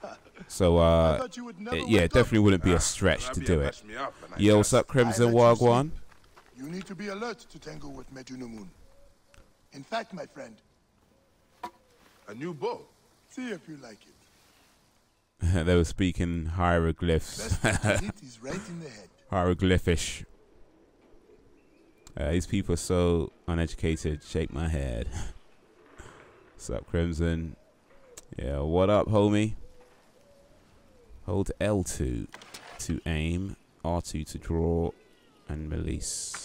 so I thought you would never yeah, it wake up. definitely wouldn't be a stretch to Rabia do it. messed me up and I Yo, what's just- up, Crimson I let you Wagwan? You need to be alert to tangle with Medunamun. In fact, my friend, A new bow. see if you like it. They were speaking hieroglyphs, Best to hit is right in the head. hieroglyphish. These people are so uneducated. Shake my head. What's up, Crimson? Yeah, what up, homie? Hold L2 to aim, R2 to draw, and release.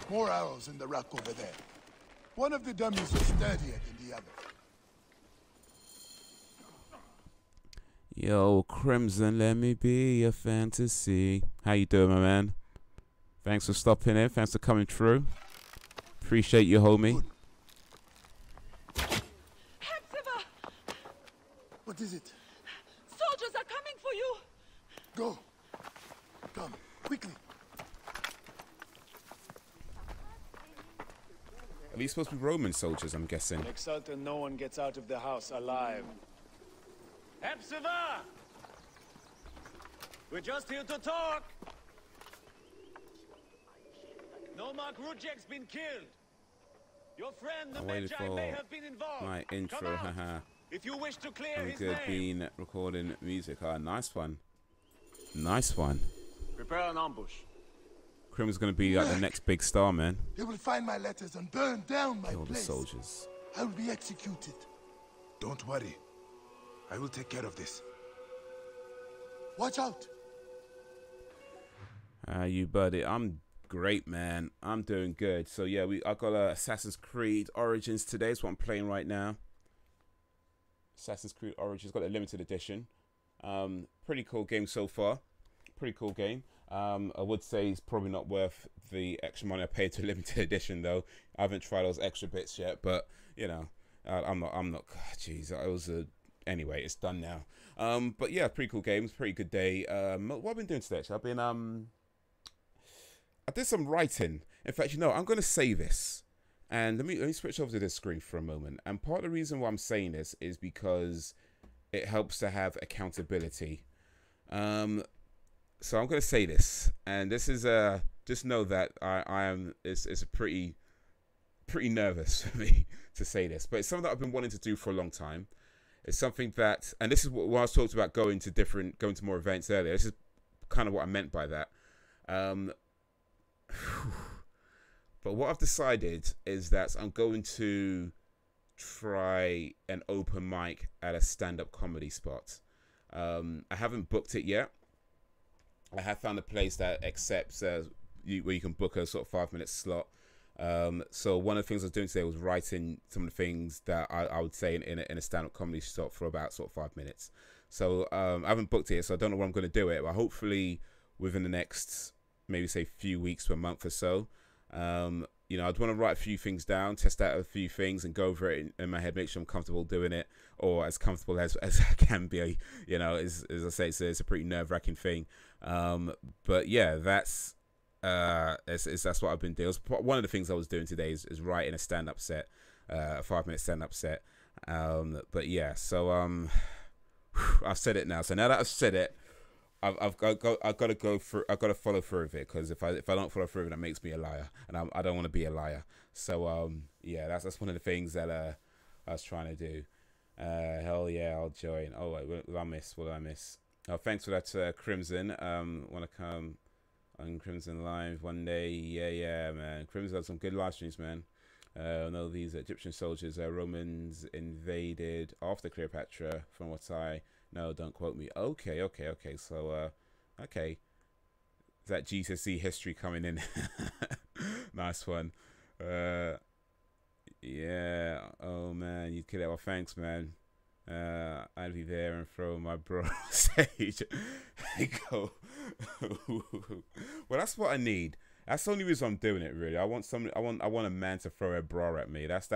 More arrows in the rack over there. One of the dummies is sturdier than the other. Yo, Crimson, let me be your fantasy. How you doing, my man? Thanks for stopping in. Thanks for coming through. Appreciate you, homie. Hepzibah! What is it? Soldiers are coming for you! Go. Come, quickly. Are these supposed to be Roman soldiers, I'm guessing? Make certain no one gets out of the house alive. Hepzibah! We're just here to talk! No Mark Rujek's been killed. Your friend the Magi may have been involved. My intro, haha. If you wish to clear I'm his good name. being recording music. Ah, nice one. Nice one. Prepare an ambush. Crim's gonna be like the next big star, man. They will find my letters and burn down my Kill the place. soldiers. I will be executed. Don't worry. I will take care of this. Watch out. You buddy, I'm great, man. I'm doing good. So yeah, I got Assassin's Creed Origins today. It's what I'm playing right now. Assassin's Creed Origins got a limited edition. Pretty cool game so far. Pretty cool game. I would say it's probably not worth the extra money I paid to limited edition though. I haven't tried those extra bits yet, but you know, I'm not. Jeez, it was a. Anyway, it's done now. But yeah, pretty cool games. Pretty good day. What I've been doing today? Actually, I did some writing. In fact, you know, I'm going to say this, and let me switch over to this screen for a moment. And part of the reason why I'm saying this is because it helps to have accountability. So I'm going to say this, and this is just know that I am. It's a pretty nervous for me to say this, but it's something that I've been wanting to do for a long time. It's something that, and this is what I was talking about going to more events earlier. This is kind of what I meant by that. But what I've decided is that I'm going to try an open mic at a stand-up comedy spot. I haven't booked it yet. I have found a place that accepts where you can book a sort of 5-minute slot. So one of the things I was doing today was writing some of the things that I would say in a stand-up comedy slot for about sort of 5 minutes. So I haven't booked it, so I don't know where I'm going to do it. But hopefully within the next maybe say few weeks to a month or so. You know, I'd want to write a few things down, test out a few things, and go over it in my head, make sure I'm comfortable doing it, or as comfortable as I can be. You know, as I say, it's a pretty nerve-wracking thing. But yeah, that's what I've been doing. One of the things I was doing today is writing a stand-up set, a 5-minute stand-up set. But yeah, so I've said it now. So now that I've said it, I've got to go through. I've got to follow through with it, because if I don't follow through with it, that makes me a liar, and I don't want to be a liar. So yeah, that's one of the things that I was trying to do. Hell yeah, I'll join. Oh wait, what did I miss? Oh, thanks for that, Crimson. Want to come on Crimson Live one day? Yeah, man. Crimson had some good live streams, man. I know these Egyptian soldiers, Romans invaded after Cleopatra, from what I know. Don't quote me. Okay. So, okay. Is that GCSE history coming in? Nice one. Yeah. Oh, man. You kill it. Well, thanks, man. I'd be there and throw my bro on stage. Go. Well, that's what I need. That's the only reason I'm doing it, really. I want a man to throw a bra at me. That's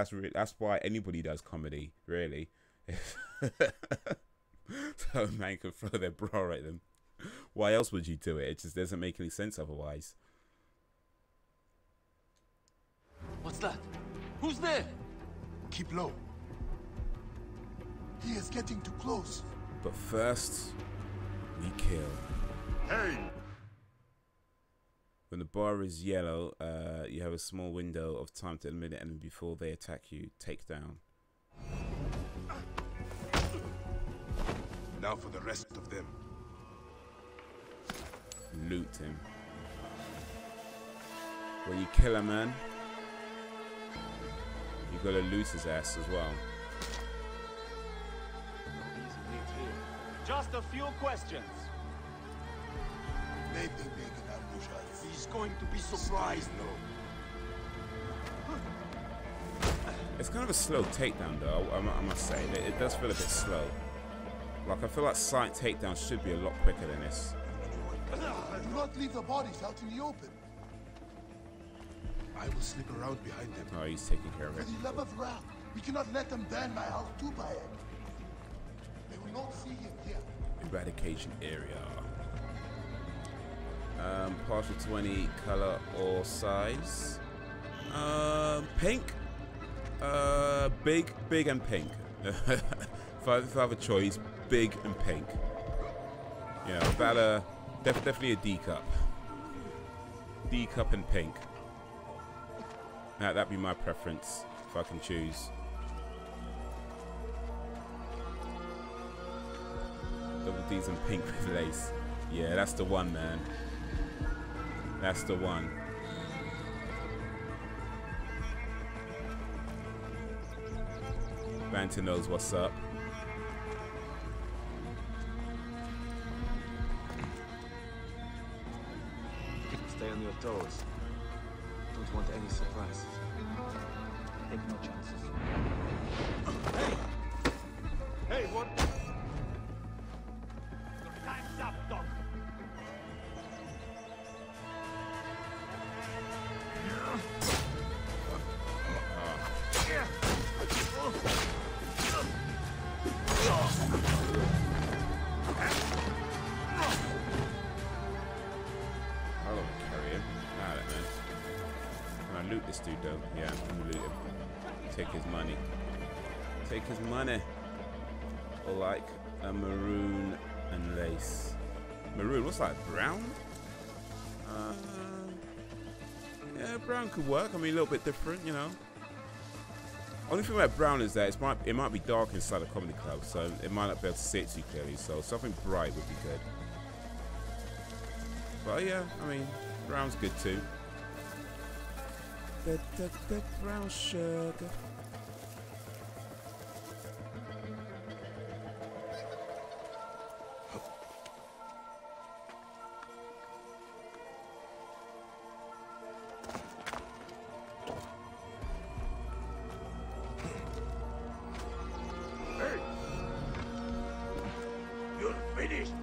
why anybody does comedy, really. So a man can throw their bra at them. Why else would you do it? It just doesn't make any sense otherwise. What's that? Who's there? Keep low. He is getting too close. But first, we kill. Hey! When the bar is yellow, you have a small window of time to eliminate the enemy before they attack you. Take down. Now for the rest of them. Loot him. When you kill a man, you gotta loot his ass as well. Just a few questions. They think they can ambush us. He's going to be surprised, no. It's kind of a slow takedown, though. I must say, it does feel a bit slow. Like I feel like sight takedown should be a lot quicker than this. Do not leave the bodies out in the open. I will slip around behind them. Oh, he's taking care of For it. the love of Ra, we cannot let them burn my house too, Bayek. They will not see him here. Eradication area. Partial 20 color or size. Pink. Big and pink. if I have a choice, big and pink. You know, about a definitely a D cup. D cup and pink. That'd be my preference if I can choose. Double D's and pink with lace. Yeah, that's the one, man. That's the one. Banter knows what's up. Stay on your toes. Don't want any surprises. Take no chances. Hey, what? Your time's up, Doc. Loot this dude though. Yeah, I'm gonna loot him. Take his money. Take his money. Or like a maroon and lace. Maroon, what's that? Brown? Yeah, brown could work. I mean, a little bit different, you know. Only thing about brown is that it might be dark inside a comedy club, so it might not be able to see it too clearly. So something bright would be good. But yeah, I mean, brown's good too. The brown sugar. Hey! You're finished!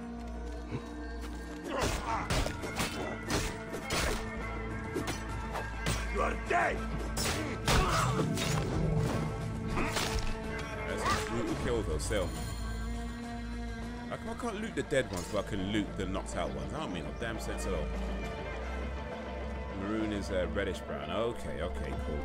You are dead! That's a brutal kill though, still. I can't loot the dead ones, but I can loot the knocked out ones. That don't make no damn sense at all. Maroon is reddish brown. Okay, okay, cool.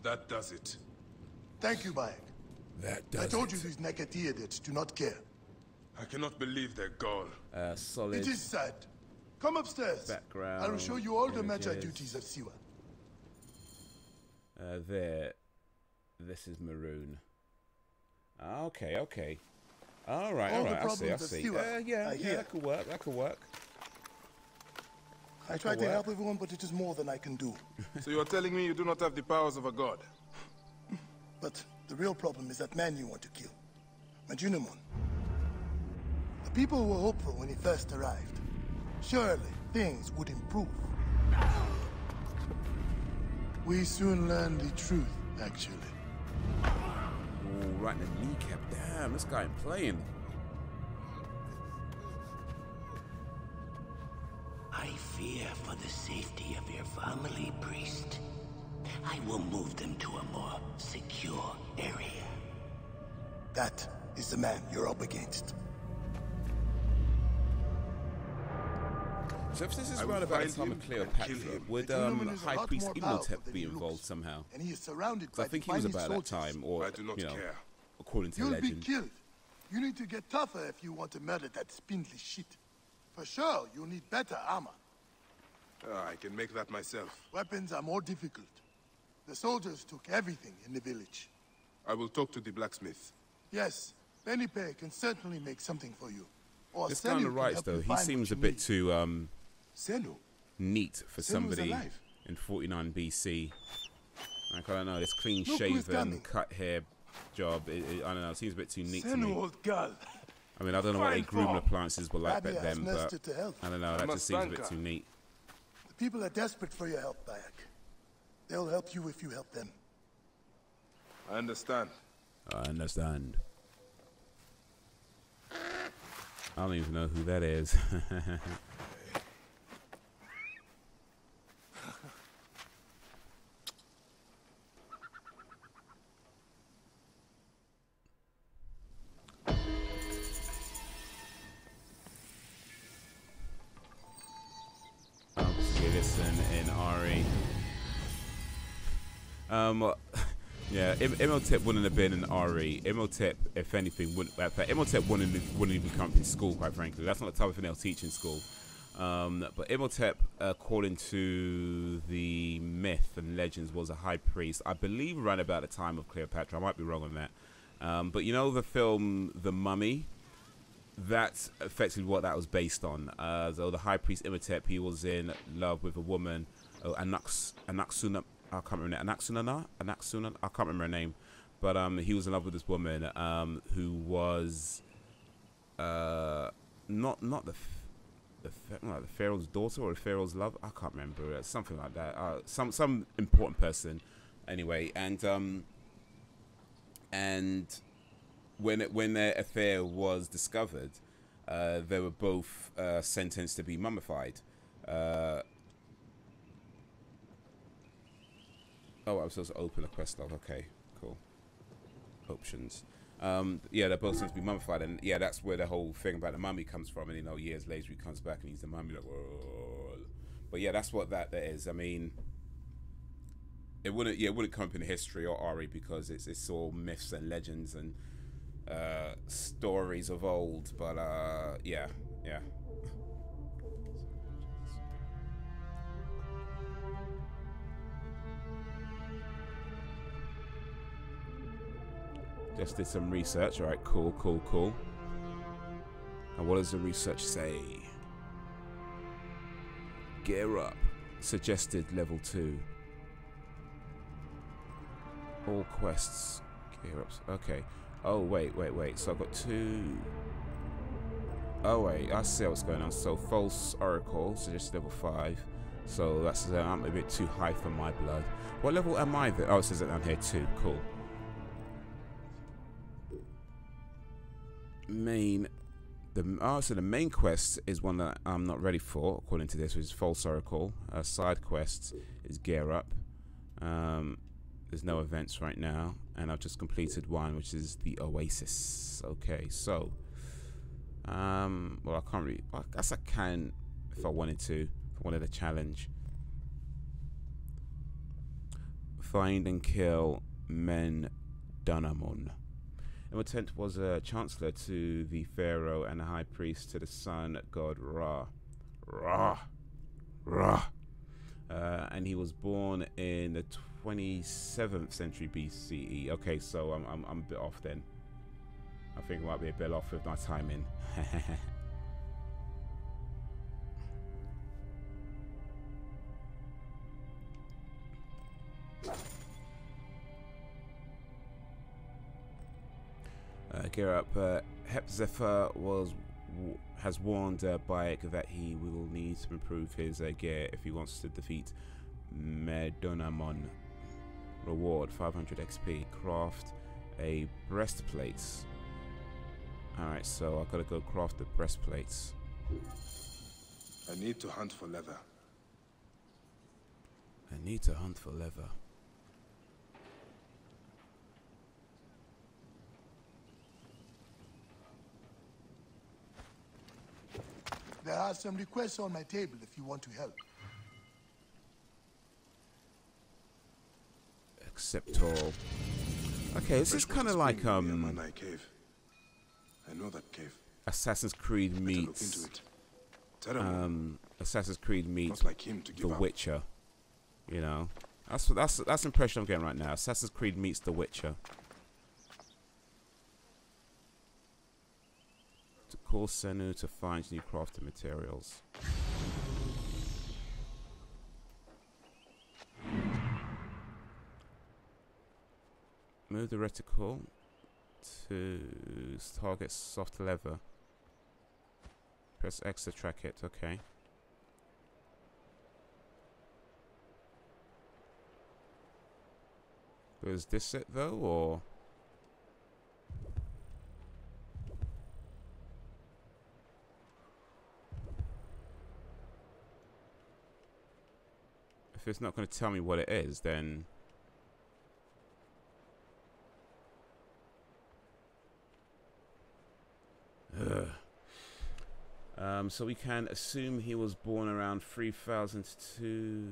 That does it. Thank you, Bayek. That does I told you it. these Nakati idiots do not care. I cannot believe their gall. Solid. It is sad. Come upstairs. Background. I will show you all the images. matcha duties of Siwa. There. This is maroon. Okay. All right. I see. Yeah, that could work. I try to help everyone, but it is more than I can do. So you are telling me you do not have the powers of a god? But the real problem is that man you want to kill. Majunimon. The people were hopeful when he first arrived. Surely, things would improve. We soon learned the truth, actually. Ooh, right in the kneecap. Damn, this guy ain't playing. I fear for the safety of your family, priest. I will move them to a more secure area. That is the man you're up against. So if this is right about the time of Cleopatra, would High Priest Imhotep be involved somehow? And he is surrounded I think he was about that time, or I do not care. according to You'll legend. be killed. You need to get tougher if you want to murder that spindly shit. For sure, you'll need better armor. I can make that myself. Weapons are more difficult. The soldiers took everything in the village. I will talk to the blacksmith. Yes, Benipe can certainly make something for you. Or This guy on the right, though, he seems a bit too neat for somebody in 49 BC. Like, I don't know, this clean-shaven, cut hair job. I don't know, it seems a bit too neat to me. Old girl. I mean, I don't know what grooming appliances were like back then, but I don't know, that just seems a bit too neat. The people are desperate for your help, Bayek. They'll help you if you help them. I understand. I understand. I don't even know who that is. In RE. Yeah, Imhotep wouldn't have been an RE. Imhotep, if anything, wouldn't. In fact, Imhotep wouldn't even come in school, quite frankly. That's not the type of thing they'll teach in school. But Imhotep, according to the myth and legends, was a high priest. I believe around about the time of Cleopatra. I might be wrong on that. But you know the film The Mummy? That's effectively what that was based on. So the high priest Imhotep, he was in love with a woman, Anaxuna. I can't remember Anaxuna. I can't remember her name, but he was in love with this woman who was not the pharaoh's daughter or the pharaoh's love. I can't remember, something like that. Some important person, anyway. And when their affair was discovered, they were both sentenced to be mummified. Oh, I'm supposed to open a quest log. Okay, cool. Options. Yeah, they're both supposed to be mummified, and yeah, that's where the whole thing about the mummy comes from. And you know, years later, he comes back and he's the mummy. Like, whoa. But yeah, that's what that is. I mean, it wouldn't come up in history or RE because it's all myths and legends and stories of old. But yeah. Just did some research. All right, cool. And what does the research say? Gear up. Suggested level 2. All quests. Gear ups. Okay. Oh, wait. So I've got 2. Oh, wait. I see what's going on. So, false oracle. Suggested level 5. So, that's I'm a bit too high for my blood. What level am I then? Oh, it says it down here, 2. Cool. So the main quest is one that I'm not ready for, according to this, which is False Oracle. Side quests is Gear Up. There's no events right now, and I've just completed one, which is the Oasis. Okay, so well, I can't really. I guess I can if I wanted to. If I wanted a challenge. Find and kill Mendonamun. Imhotep was a chancellor to the pharaoh and a high priest to the sun god Ra. And he was born in the 27th century BCE. Okay, so I'm a bit off then. I think I might be a bit off with my timing. Gear up. Hepzephyr has warned Bayek that he will need to improve his gear if he wants to defeat Medonamon. Reward 500 XP. Craft a breastplate. Alright, so I've got to go craft the breastplates. I need to hunt for leather. There are some requests on my table if you want to help. Accept all. Okay, this is kind of like Cave. I know that cave. Assassin's Creed Better look meets into it. Terrible. Assassin's Creed meets Not like him to The give up. Witcher. You know, that's the impression I'm getting right now. Assassin's Creed meets The Witcher. To call Senu to find new crafting materials. Move the reticle to target soft lever. Press X to track it. Okay. Is this it though, or? If it's not going to tell me what it is, then so we can assume he was born around 3000 to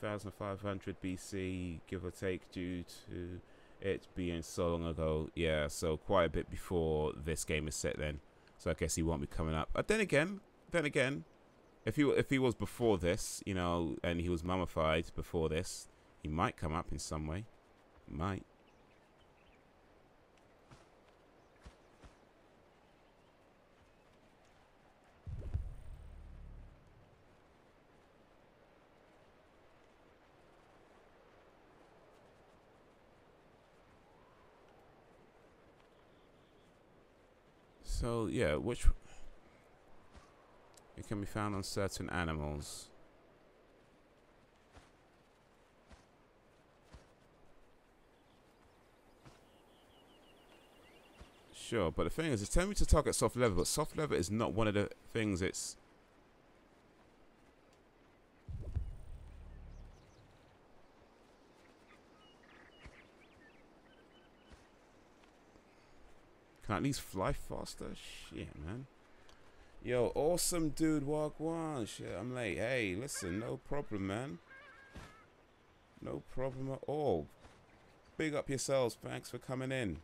2500 BC, give or take, due to it being so long ago. Yeah, so quite a bit before this game is set then. So I guess he won't be coming up. But then again, if he was before this, you know, and he was mummified before this, he might come up in some way. Might. So yeah, which it can be found on certain animals. Sure, but the thing is, it's telling me to target soft leather, but soft leather is not one of the things it's... Can I at least fly faster? Shit, man. Yo, awesome dude, wagwan. Shit, I'm late. Hey, listen, no problem, man. No problem at all. Big up yourselves. Thanks for coming in.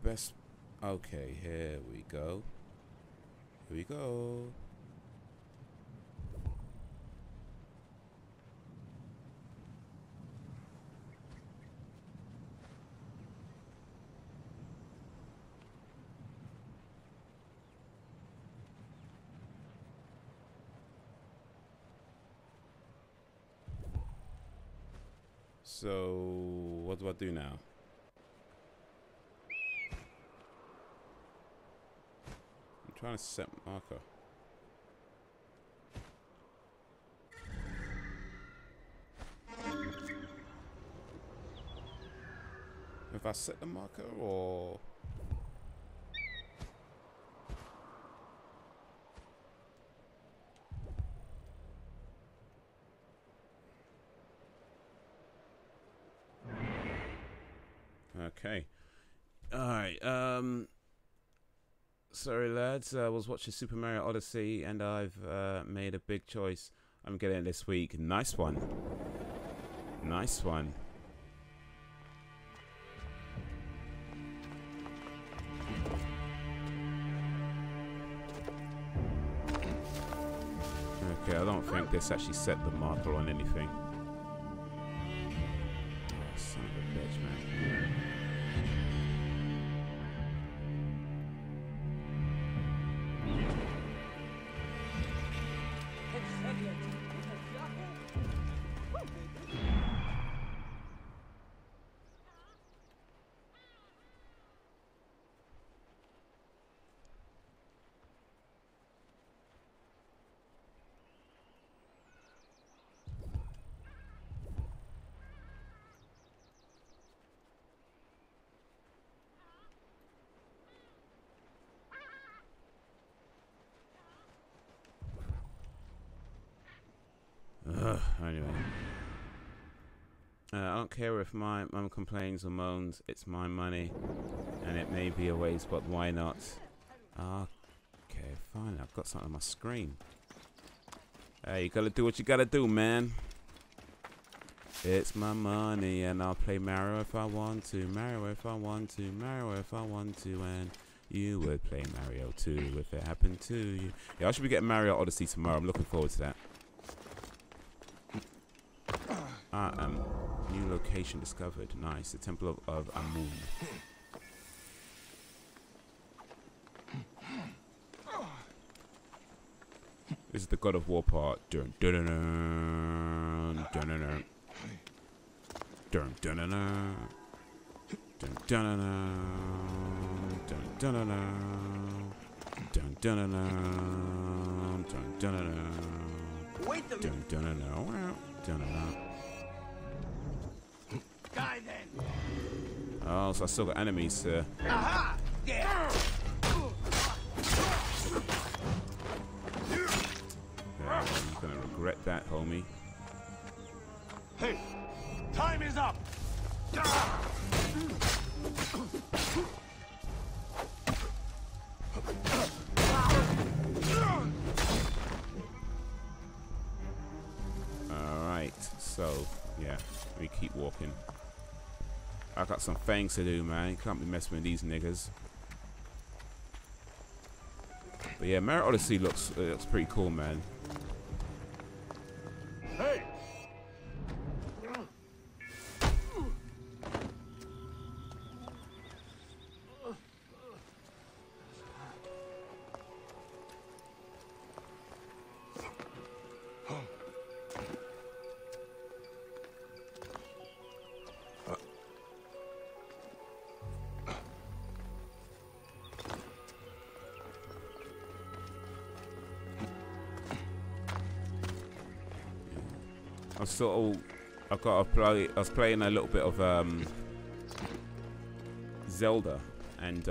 Best. Okay, here we go. Here we go. So, what do I do now? Trying to set marker. If I set the marker or okay. All right. Sorry lads, I was watching Super Mario Odyssey and I've made a big choice. I'm getting it this week. Nice one. Nice one. Okay, I don't think this actually set the marker on anything. Oh, son of a bitch, man. I don't care if my mum complains or moans. It's my money, and it may be a waste, but why not? Okay, fine. I've got something on my screen. Hey, you gotta do what you gotta do, man. It's my money, and I'll play Mario if I want to. Mario if I want to. Mario if I want to, and you would play Mario too if it happened to you. Yeah, I should be getting Mario Odyssey tomorrow. I'm looking forward to that. New location discovered. Nice. The Temple of Amun. This is the God of War part. Dun dun dun dun dun dun dun dun dun dun dun dun dun dun dun. Wait a minute. Die then. Oh, so I still got enemies. Aha! Yeah. I'm gonna regret that, homie. Hey, time is up. Alright, so yeah, we keep walking. I got some things to do, man. You can't be messing with these niggas. But yeah, Mario Odyssey looks pretty cool, man. Hey. I was playing a little bit of Zelda and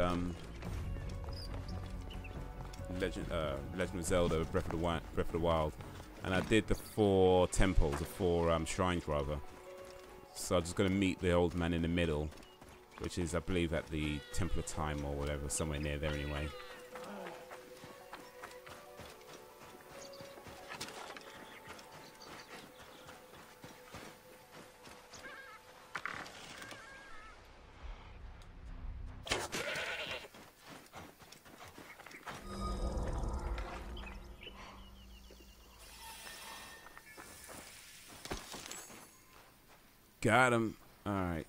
Legend of Zelda Breath of the Wild, and I did the 4 temples, the 4 shrines rather. So I'm just gonna meet the old man in the middle, which is I believe at the Temple of Time or whatever, somewhere near there anyway. Got him. All right.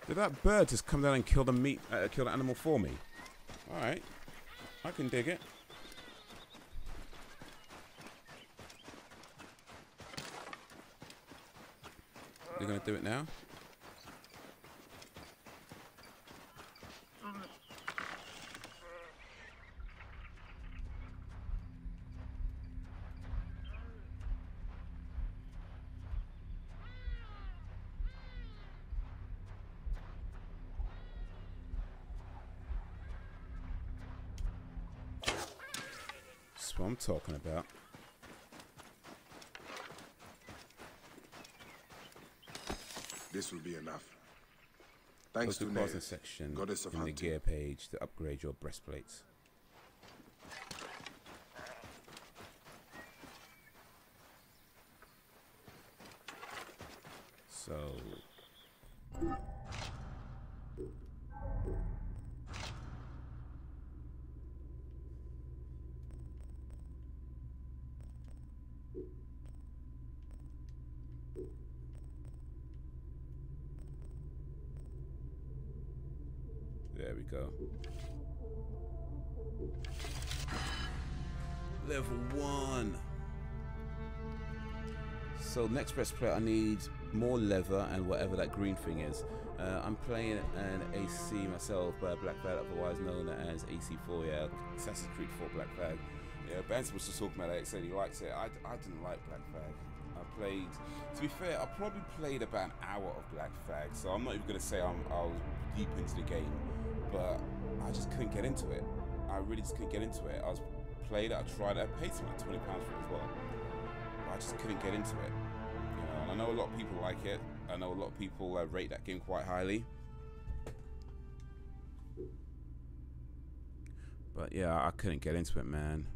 Did that bird just come down and kill the kill the animal for me? All right. I can dig it. You're gonna do it now? That's what I'm talking about. This will be enough. Thanks to Nile, Nile, section goddess of in the hunting. gear page to upgrade your breastplates. So there we go. Level 1. So next breastplate I need more leather and whatever that green thing is. I'm playing an AC myself by Black Flag, otherwise known as AC4, yeah, Assassin's Creed 4 Black Flag. Yeah, Benson was just talking about it, he said he likes it. I didn't like Black Flag. I played, to be fair, I probably played about an hour of Black Flag, so I'm not even going to say I was deep into the game, but I just couldn't get into it. I really just couldn't get into it. I played it, I tried it, I paid something like £20 for it as well, but I just couldn't get into it. You know, and I know a lot of people like it. I know a lot of people rate that game quite highly. But yeah, I couldn't get into it, man.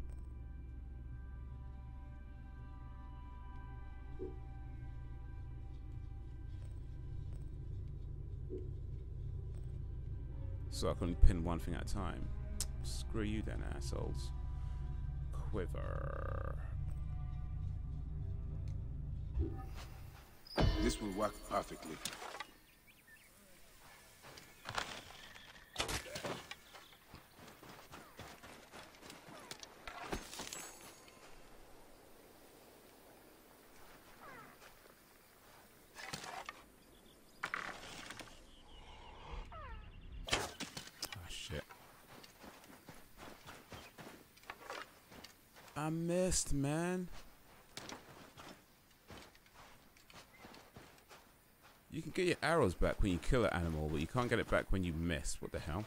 So I can pin one thing at a time. Screw you then, assholes. Quiver. This will work perfectly. I missed, man. You can get your arrows back when you kill an animal, but you can't get it back when you miss. What the hell?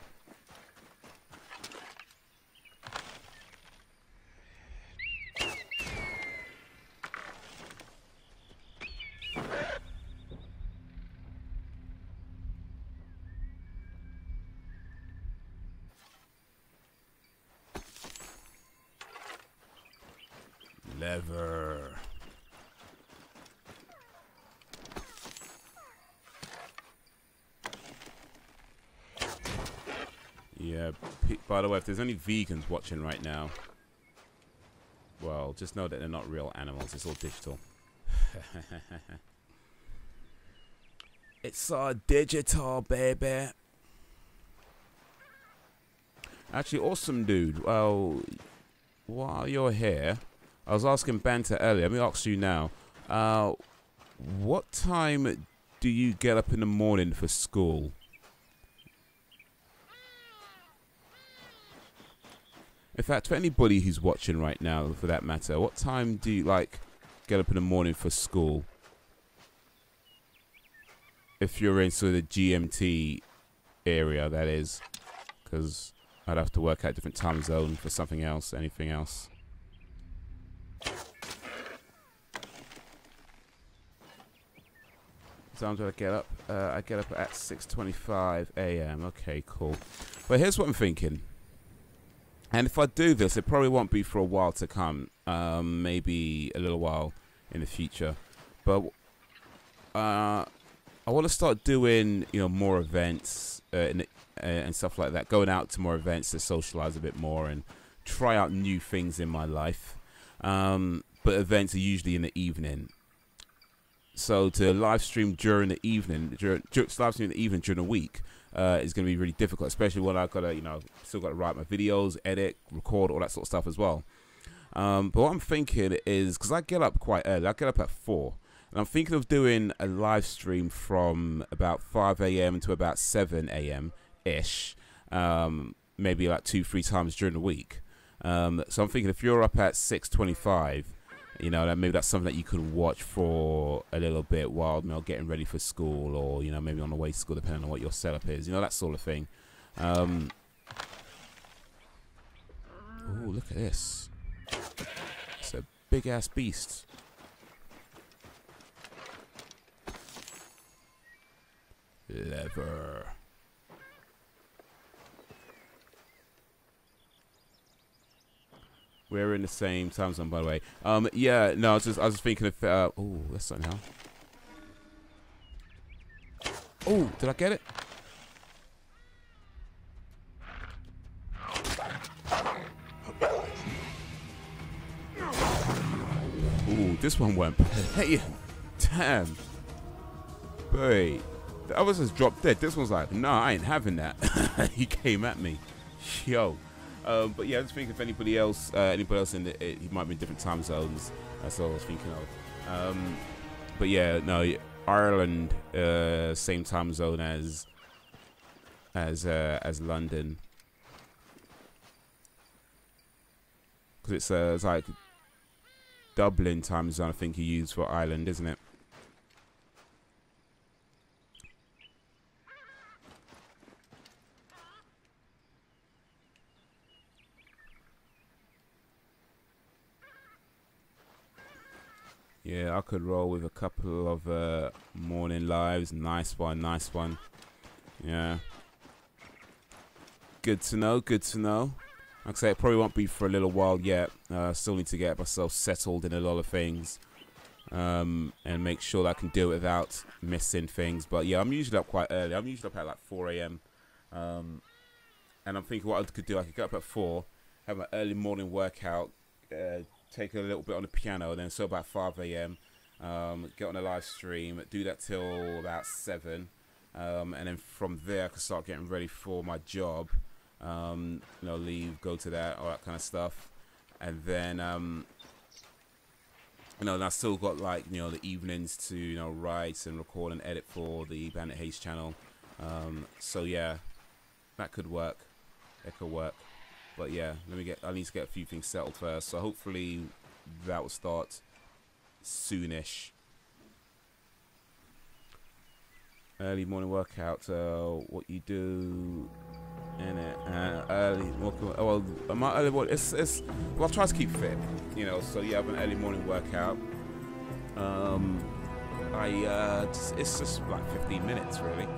Lever. Yeah, by the way, if there's any vegans watching right now, well, just know that they're not real animals. It's all digital. It's all digital, baby. Actually, awesome, dude. Well, while you're here, I was asking Banter earlier. Let me ask you now. What time do you get up in the morning for school? In fact, for anybody who's watching right now, for that matter, what time do you get up in the morning for school? If you're in sort of the GMT area, that is, because I'd have to work out a different time zone for something else, anything else. Times do I get up? I get up at 6:25 a.m. Okay, cool. But here's what I'm thinking. And if I do this, it probably won't be for a while to come. Maybe a little while in the future. But I want to start doing, more events and stuff like that. Going out to more events to socialize a bit more and try out new things in my life. But events are usually in the evening. So to live stream during the evening, live stream in the evening during the week, is going to be really difficult, especially when I've got to, still got to write my videos, edit, record, all that sort of stuff as well. But what I'm thinking is, because I get up quite early, I get up at 4, and I'm thinking of doing a live stream from about 5 a.m. to about 7 a.m.-ish, maybe like 2-3 times during the week. So I'm thinking if you're up at 6:25, maybe that's something that you could watch for a little bit while getting ready for school, or maybe on the way to school, depending on what your setup is, that sort of thing. Oh, look at this! It's a big ass beast. Lever. We're in the same time zone, by the way. Yeah, no, I was just thinking of. Oh, that's something now. Oh, did I get it? Ooh, this one went. Hey, damn. Boy, the others just dropped dead. This one's like, nah, I ain't having that. He came at me. Yo. But yeah, I was thinking if anybody else in he might be in different time zones. That's all I was thinking of. But yeah, no, Ireland, same time zone as London, because it's like Dublin time zone, I think you use for Ireland, isn't it? Yeah, I could roll with a couple of morning lives. Nice one, nice one. Yeah. Good to know, good to know. Like I say, it probably won't be for a little while yet. Still need to get myself settled in a lot of things. And make sure that I can do it without missing things. But yeah, I'm usually up quite early. I'm usually up at like 4 a.m. And I'm thinking what I could do, I could get up at 4, have an early morning workout, take a little bit on the piano, and then so about 5 a.m. Get on a live stream, do that till about 7, and then from there I can start getting ready for my job. You know, leave, go to that, all that kind of stuff, and then you know, and I still got like, you know, the evenings to, you know, write and record and edit for the Bandit Haze channel. So yeah, that could work. It could work. But yeah, I need to get a few things settled first. So hopefully that will start soonish. Early morning workout. What you do in it? Early. Well, my early morning. Well, I try to keep fit. You know. So yeah, I have an early morning workout. It's just like 15 minutes really.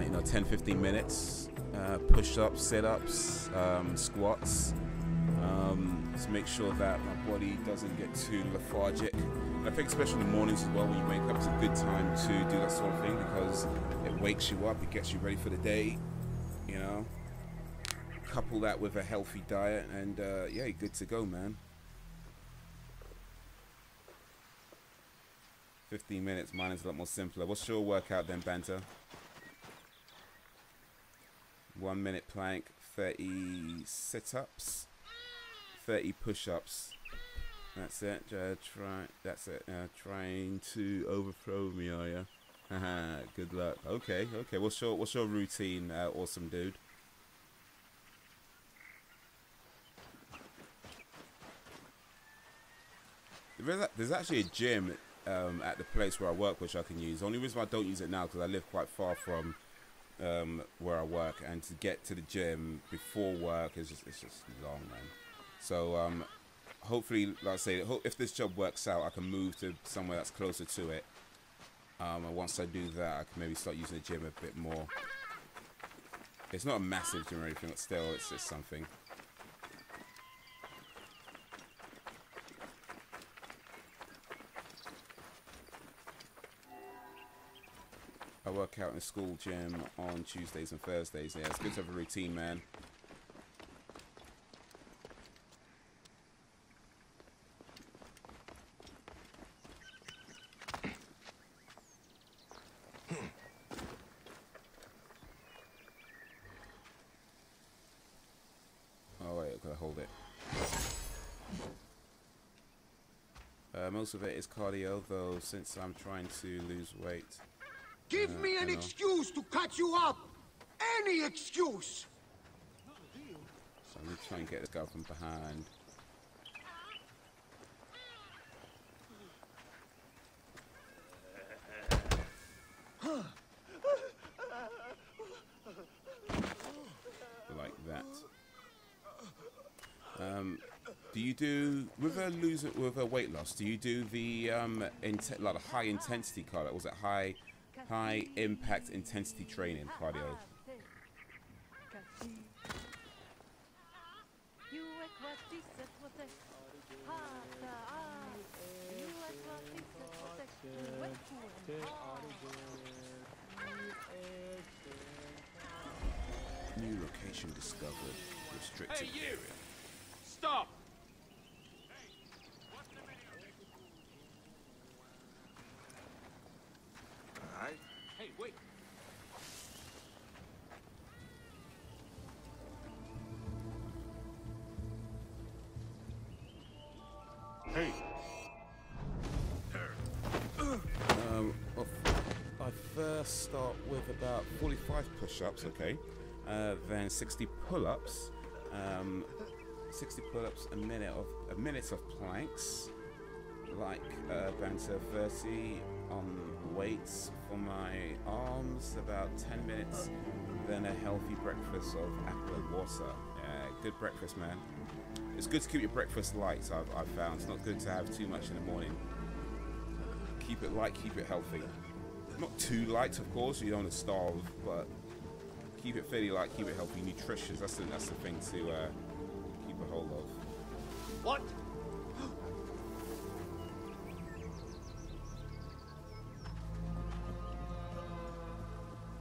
You know, 10-15 minutes. Push-ups, sit-ups, squats, to make sure that my body doesn't get too lethargic. And I think especially in the mornings as well, when you wake up, it's a good time to do that sort of thing because it wakes you up, it gets you ready for the day, you know. Couple that with a healthy diet and yeah, you're good to go, man. 15 minutes, mine is a lot more simpler. What's your workout then, Banter? 1 minute plank, 30 sit-ups, 30 push-ups. That's it. That's it. Trying to overthrow me, are you? Haha. Good luck. Okay. Okay. What's your routine? Awesome dude. There's actually a gym at the place where I work which I can use. The only reason why I don't use it now because I live quite far from where I work, and to get to the gym before work is just long, man. So hopefully, like I say, if this job works out, I can move to somewhere that's closer to it. And once I do that, I can maybe start using the gym a bit more. It's not a massive gym or anything, but still, it's just something. I work out in a school gym on Tuesdays and Thursdays. Yeah, it's good to have a routine, man. Oh wait, I've got to hold it. Most of it is cardio, though, since I'm trying to lose weight. Give me an excuse to cut you up! Any excuse! So I'm going to try and get this guy from behind. Like that. Do you do with a weight loss? Do you do the like a high intensity cardio? Was it high impact intensity training cardio? New location discovered. Restricted area. Stop! Alright. Hey, wait! Hey! Well, I first start with about 45 push-ups, okay, then 60 pull-ups, 60 pull-ups, a minute of planks, like down to 30 on weights for my arms, about 10 minutes, then a healthy breakfast of apple and water. Yeah, good breakfast, man. It's good to keep your breakfast light, I've found. It's not good to have too much in the morning. Keep it light, keep it healthy. Not too light, of course, you don't want to starve, but keep it fairly light, keep it healthy, nutritious. That's the thing to keep a hold of. What?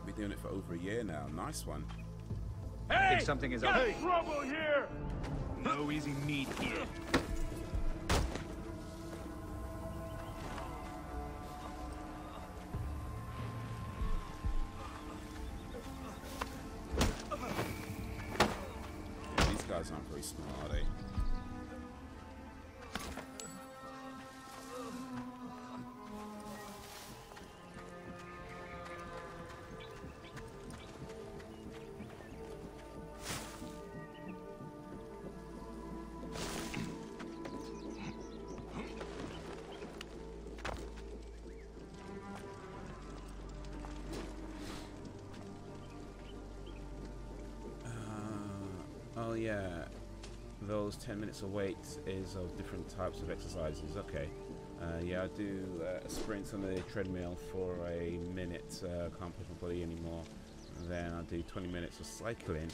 Been doing it for over a year now. Nice one. Hey! I think something is up. Hey, trouble here! No easy meat here. Yeah, these guys aren't very smart, are they? Oh yeah, those 10 minutes of weight is of different types of exercises. Okay, yeah, I do a sprint on the treadmill for a minute, can't push my body anymore. Then I do 20 minutes of cycling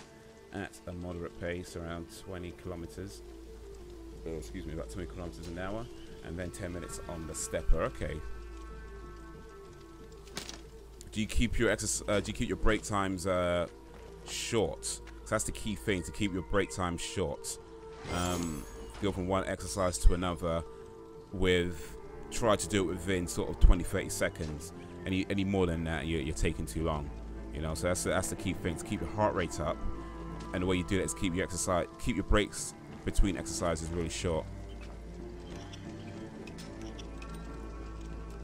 at a moderate pace, around 20 kilometers. Oh, excuse me, about 20 kilometers an hour, and then 10 minutes on the stepper. Okay. Do you keep your break times short? So that's the key thing, to keep your break time short. Go from one exercise to another try to do it within sort of 20-30 seconds. Any more than that, you're taking too long. You know, so that's the key thing, to keep your heart rate up. And the way you do that is keep your breaks between exercises really short.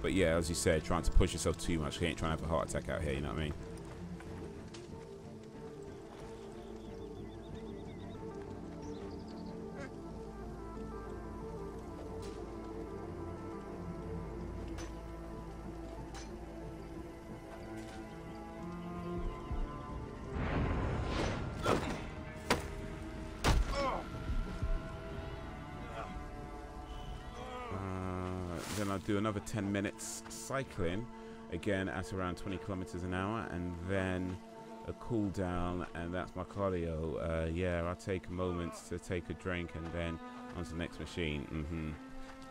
But yeah, as you said, trying to push yourself too much, you ain't trying to have a heart attack out here, you know what I mean? Then I'll do another 10 minutes cycling, again at around 20 kilometers an hour, and then a cool down, and that's my cardio. Yeah, I'll take a moment to take a drink and then onto the next machine.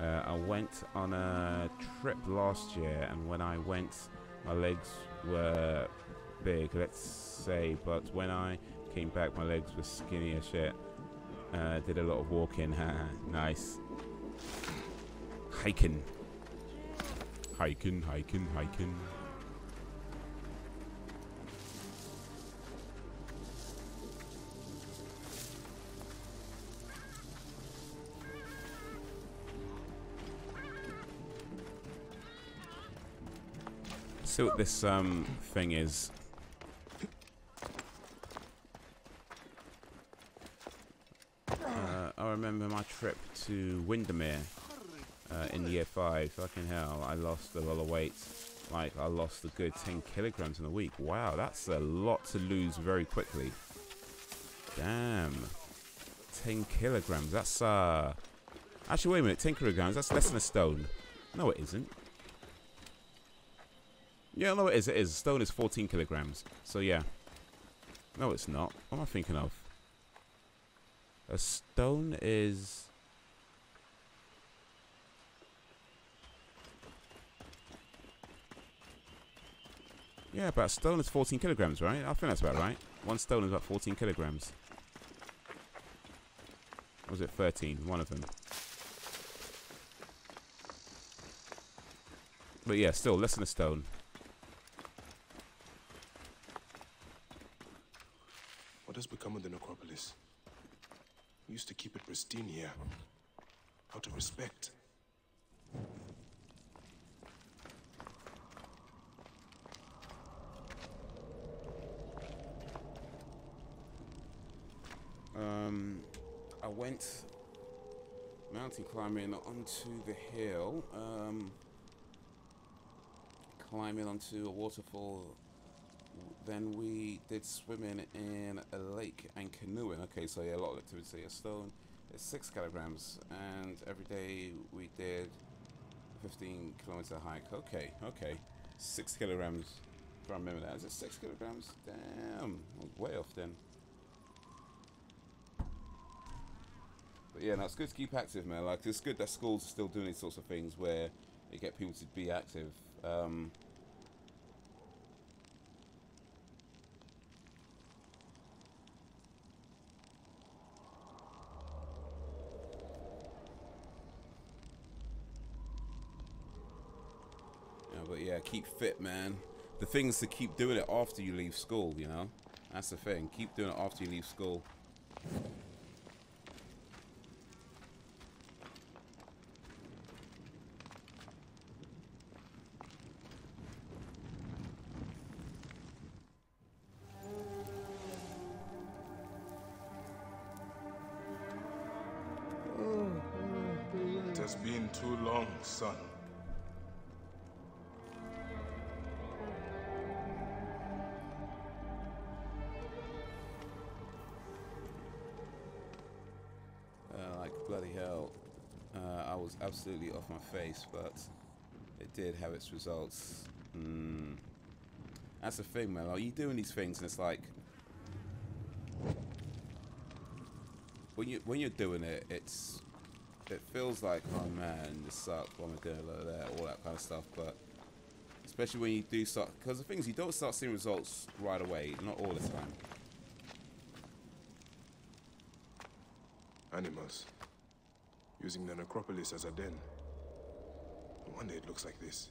I went on a trip last year, and when I went, my legs were big, let's say, but when I came back, my legs were skinny as shit. Did a lot of walking. Nice. Hiking. See what this thing is. I remember my trip to Windermere in year 5. Fucking hell, I lost a lot of weight. Like, I lost a good 10 kilograms in a week. Wow, that's a lot to lose very quickly. Damn. 10 kilograms, that's actually, wait a minute, 10 kilograms, that's less than a stone. No, it isn't. Yeah, no, it is. A stone is 14 kilograms. So, yeah. No, it's not. What am I thinking of? A stone is... Yeah, but a stone is 14 kilograms, right? I think that's about right. 1 stone is about 14 kilograms. Or was it 13? One of them. But yeah, still less than a stone. What has become of the necropolis? We used to keep it pristine here, out of respect. mountain climbing onto the hill. Climbing onto a waterfall. Then we did swimming in a lake and canoeing. Okay, so yeah, a lot of activity. A stone is 6 kilograms, and every day we did 15-kilometer hike. Okay, okay, 6 kilograms. If I remember that, is it 6 kilograms? Damn, I was way off then. But yeah, no, it's good to keep active, man. Like, it's good that schools are still doing these sorts of things where they get people to be active. But yeah, keep fit, man. The thing is to keep doing it after you leave school, you know? That's the thing. Keep doing it after you leave school. It has been too long, son. Like bloody hell, I was absolutely off my face, but it did have its results. That's the thing, man. Like, you're doing these things, and it's like when you're doing it, it feels like, oh man, this sucks. What am I doing? Like that, all that kind of stuff. But especially when you do start, because the thing is, you don't start seeing results right away, not all the time. Animals. Using the necropolis as a den. No wonder it looks like this.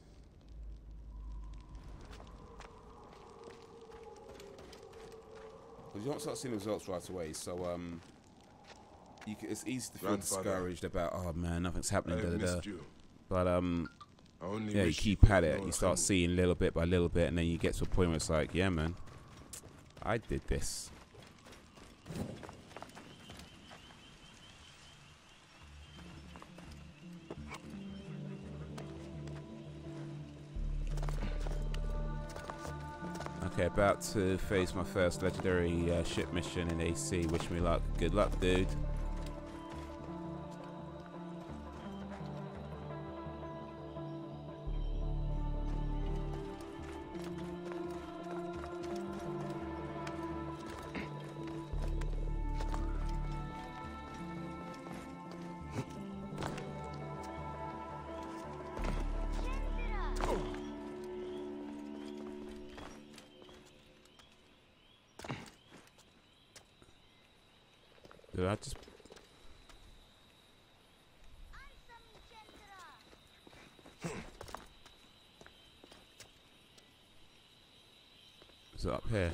Because you don't start seeing results right away, so it's easy to feel discouraged about, oh man, nothing's happening. But yeah, you keep at it. You start seeing little bit by little bit, and then you get to a point where it's like, yeah, man, I did this. Okay, about to face my first legendary ship mission in AC. Wish me luck. Good luck, dude. Did I just... Is it up here?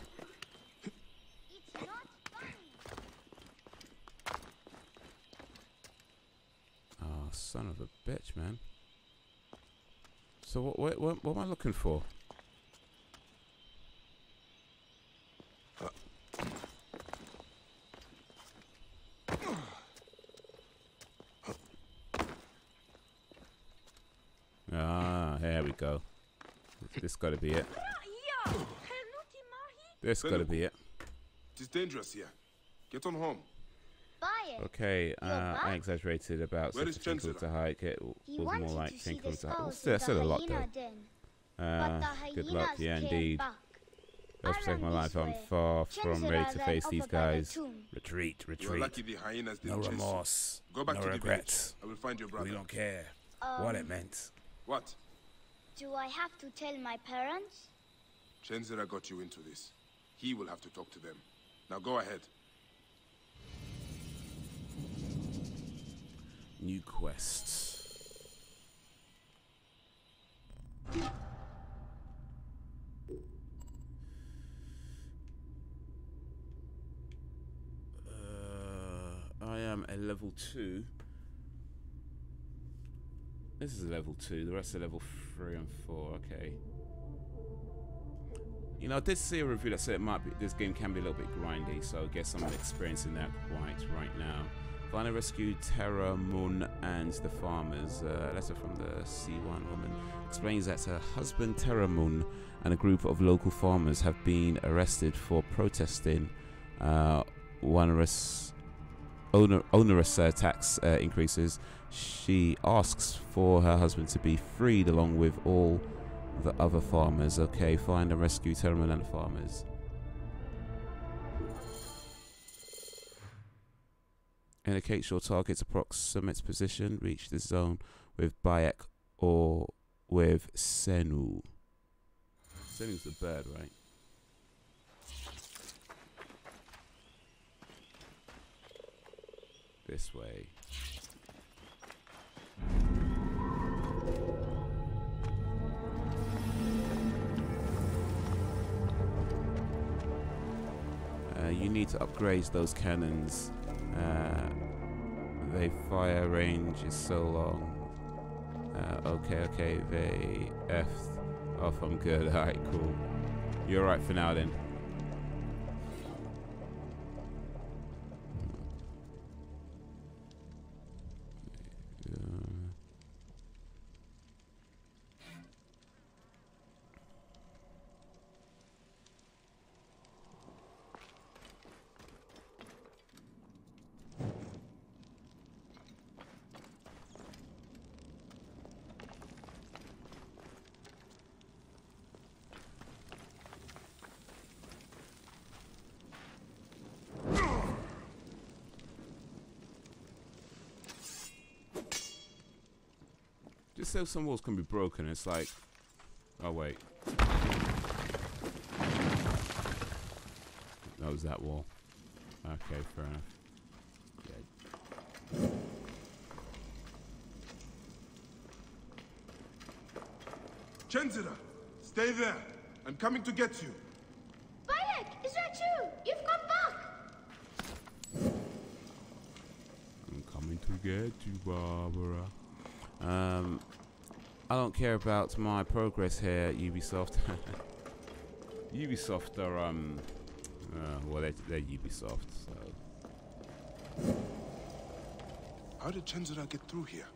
Oh, son of a bitch, man. So what am I looking for? Ah, here we go. This gotta be it. This gotta be it. It is dangerous here. Get on home. Okay, I exaggerated about 16 kilometers hike. It was more like 10 kilometers hike. That's still a lot though. Good luck, yeah indeed. Let's protect my life. I'm far from ready to face these guys. Retreat, retreat. No remorse, no regrets. I will find your brother. We don't care what it meant. What? Do I have to tell my parents? Chenzera got you into this. He will have to talk to them. Now go ahead. New quests. I am a level 2. This is a level 2. The rest are level 3 and 4. Okay. You know, I did see a review that said it might be, this game can be a little bit grindy, so I guess I'm experiencing that quite right now. Find and rescue Terra, Moon, and the farmers. A letter from the C1 woman explains that her husband Terra Moon and a group of local farmers have been arrested for protesting onerous tax increases. She asks for her husband to be freed along with all the other farmers. Okay, find and rescue Terra Moon and the farmers. Indicates your target's approximate position. Reach the zone with Bayek or with Senu. Senu's the bird, right? This way. You need to upgrade those cannons. Their fire range is so long. Okay, they effed off. I'm good. Alright, cool. You're right for now then. Just so some walls can be broken, it's like, oh wait, that was that wall. Okay, fair enough. Yeah. Chenzira, stay there. I'm coming to get you. Bayek, is that you? You've come back. I'm coming to get you, Barbara. I don't care about my progress here at Ubisoft. Ubisoft are well, they're Ubisoft, so. How did Chenzira get through here?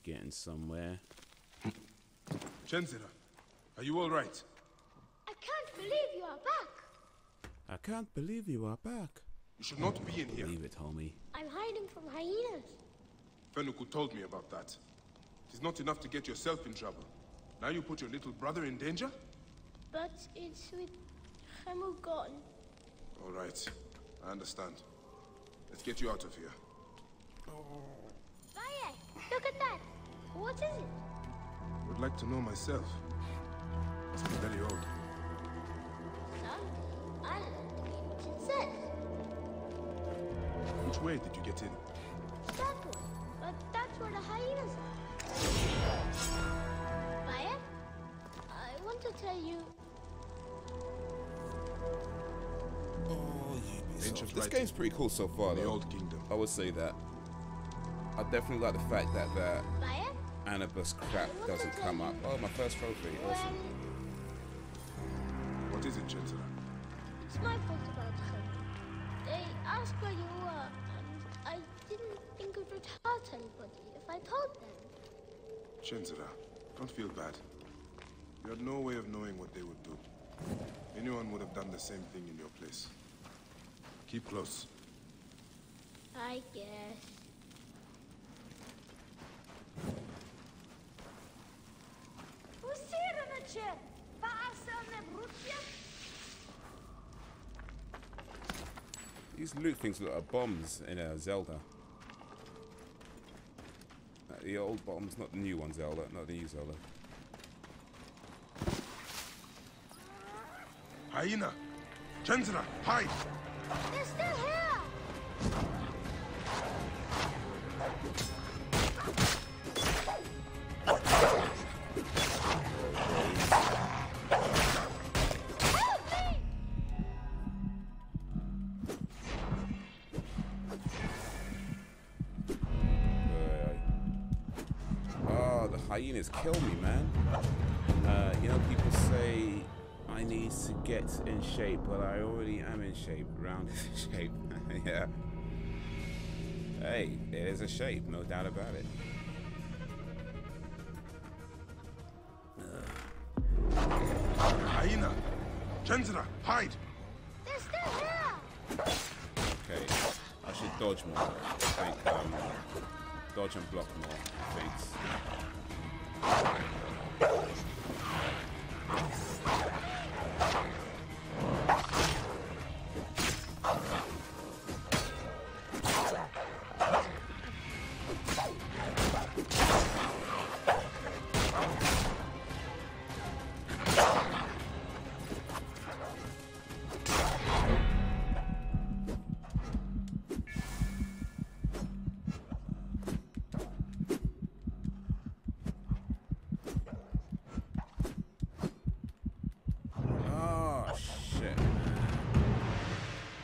Getting somewhere. Chenzira, are you all right? I can't believe you are back. I can't believe you are back. You should not be in here. Leave it, homie. I'm hiding from hyenas. Fenuku told me about that. It is not enough to get yourself in trouble. Now you put your little brother in danger? But it's with Hamu gone. All right, I understand. Let's get you out of here. Bayek, look at that. What is it? Would like to know myself. Must be very old. No, I don't believe what it says. Which way did you get in? That one, but that's where the hyenas are. Bayek, I want to tell you This game's pretty cool so far, though. The Old Kingdom. I would say that. I definitely like the fact that the Anubis crap doesn't come up. Oh, my first trophy. Awesome. What is it, Chancellor? It's my fault about him. They asked where you were, and I didn't think it would hurt anybody if I told them. Chancellor, don't feel bad. You had no way of knowing what they would do. Anyone would have done the same thing in your place. Keep close. I guess. These loot things look like bombs in a Zelda. The old bombs, not the new one Zelda, not the new Zelda. Hyena! Chancellor, hide! They're still here! Hyenas kill me, man. You know, people say I need to get in shape. Well, I already am in shape. Round is in shape. Yeah. Hey, it is a shape, no doubt about it. Hyena! Chancellor, hide! They're still here! Okay, I should dodge more. I think, dodge and block more, I think.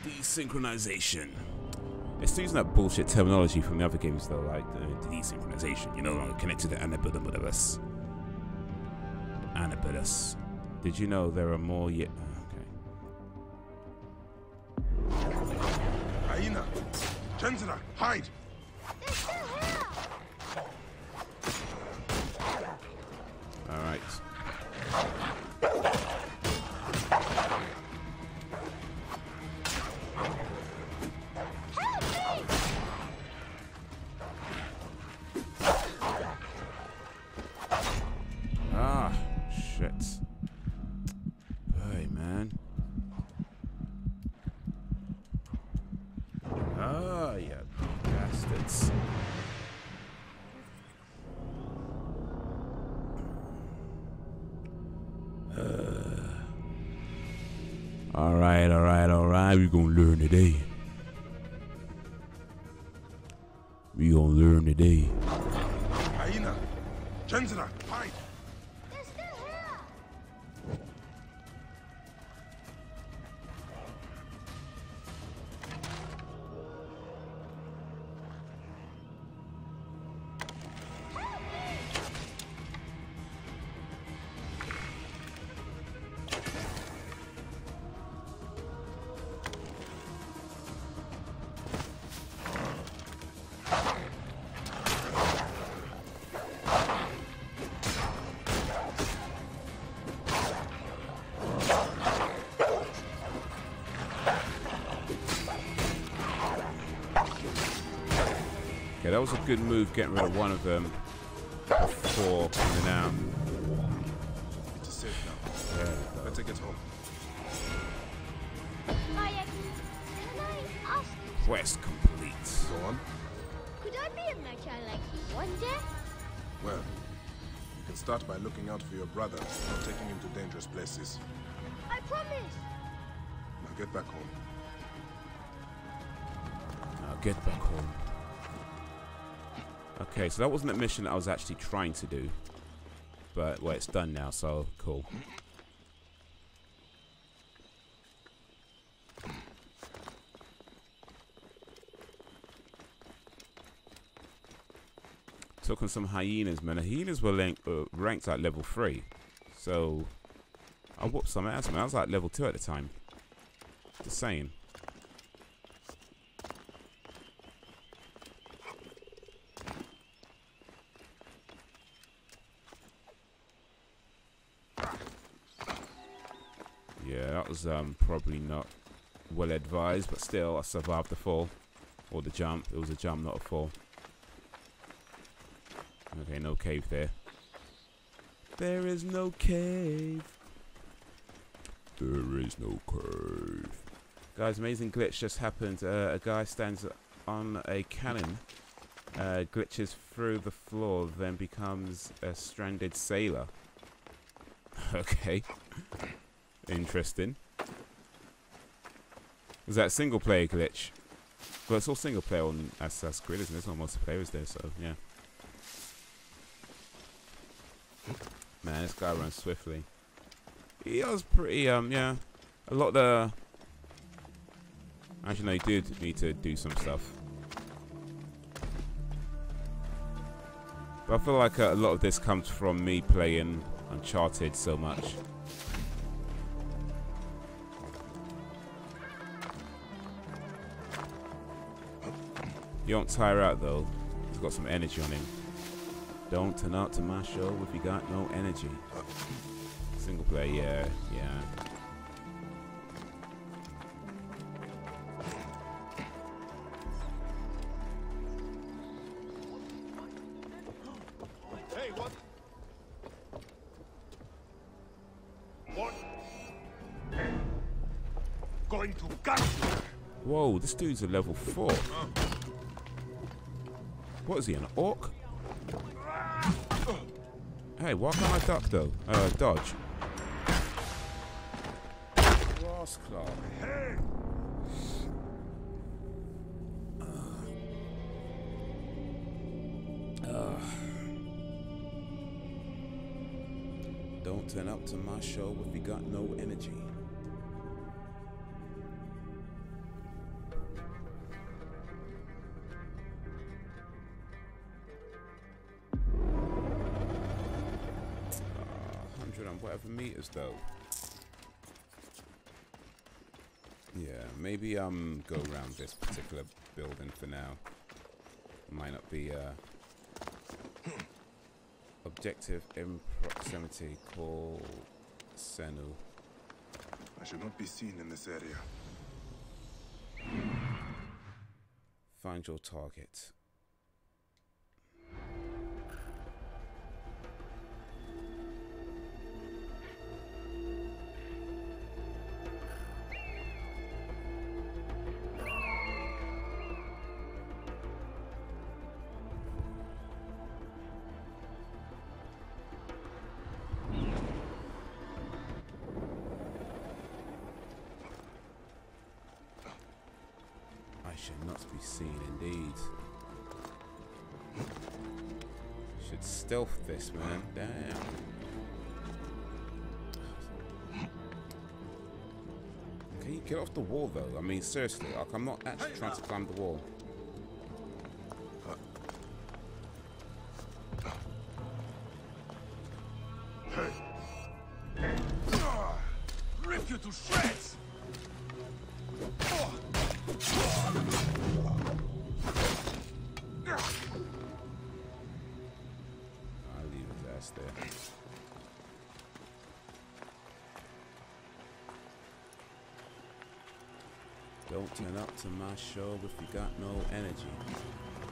Desynchronization. It's using that bullshit terminology from the other games though, like desynchronization. You know, connected to Anubis. Anubis. Did you know there are more yet? Okay. Hyena! Chancellor, hide! They're still here! All right. Alright, we're gonna learn today. Hyena! Chancellor, hide! They're still here! Okay, that was a good move getting rid of one of them before coming out. It's safe now. Yeah. Let's take it home. Can I ask you? Quest complete. Go on. Could I be a mecha like you one day? Well, you can start by looking out for your brother, not taking him to dangerous places. I promise. Now get back home. Okay, so that wasn't a mission that I was actually trying to do. But, well, it's done now, so cool. Took on some hyenas, man. The hyenas were ranked at level 3. So, I whooped some ass, man. I was like level 2 at the time. Just saying. Yeah, that was probably not well advised, but still, I survived the fall. Or the jump. It was a jump, not a fall. Okay, no cave there. There is no cave. There is no cave. Guys, amazing glitch just happened. A guy stands on a cannon, glitches through the floor, then becomes a stranded sailor. Okay. Interesting. Was that a single player glitch? Well, it's all single player on Assassin's Creed, isn't it? It's not multiplayer, is there? So, yeah. Man, this guy runs swiftly. He was pretty, yeah. A lot of the... Actually, no, he did need to do some stuff. But I feel like a lot of this comes from me playing Uncharted so much. You don't tire out, though. He's got some energy on him. Don't turn out to my show if you got no energy. Single player, yeah, yeah. Hey, what? What? Going to gut. Whoa, this dude's a level 4. What is he, an orc? Hey, why can't I duck though? Dodge. Glass claw. Don't turn up to my show if you got no energy. Whatever meters though. Yeah, maybe go around this particular building for now. Might not be objective in proximity. Call Senu. I should not be seen in this area. Find your target. Should not be seen indeed. Should stealth this, man. Damn. Can you get off the wall though? I mean, seriously, like, I'm not actually trying to climb the wall. Rip you to shreds! I'll leave his ass there. Don't turn up to my show if you got no energy.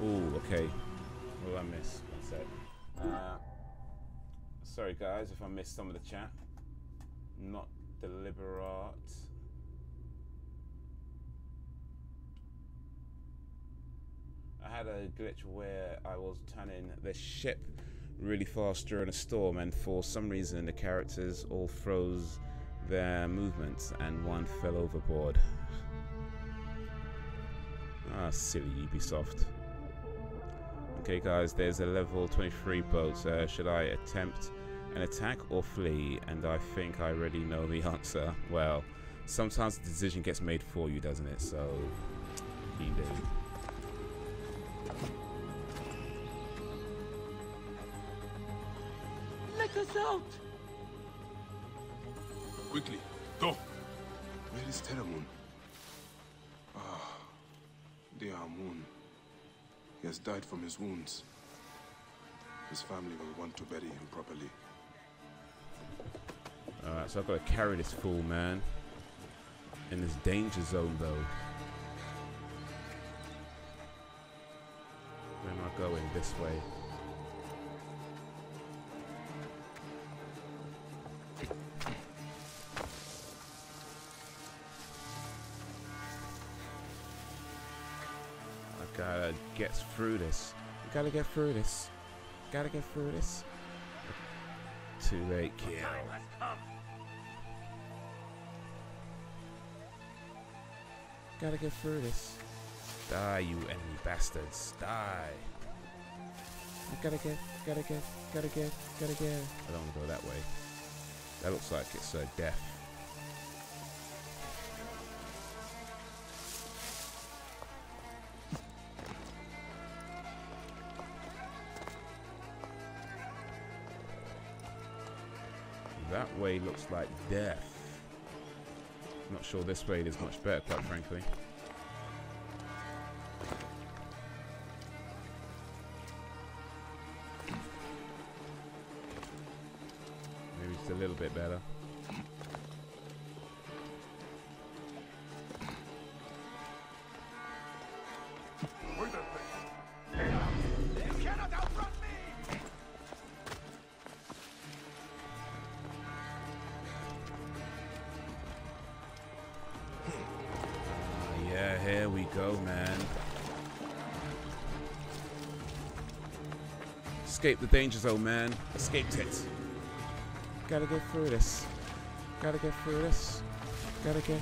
Ooh, okay. What did I miss? One sec. Sorry guys if I missed some of the chat. Not deliberate. I had a glitch where I was turning the ship really fast during a storm, and for some reason the characters all froze their movements and one fell overboard. Ah, silly Ubisoft. Okay guys, there's a level 23 boat. Should I attempt an attack or flee? And I think I already know the answer. Well, sometimes the decision gets made for you, doesn't it? So, you do. Take us out! Quickly, go! Where is Terramoon? Ah, dear Moon. He has died from his wounds. His family will want to bury him properly. Alright, so I've got to carry this fool, man. In this danger zone, though. Where am I going? This way. I gotta get through this. I gotta get through this. Gotta get through this. Too late, kill. Gotta get through this. Die, you enemy bastards. Die. I gotta get. I don't want to go that way. That looks like it's death. That way looks like death. Not sure this way is much better, quite frankly. Maybe it's a little bit better. You cannot outrun me! Yeah, here we go, man. Escape the danger zone, man. Escaped it. Gotta get through this. Gotta get through this. Gotta get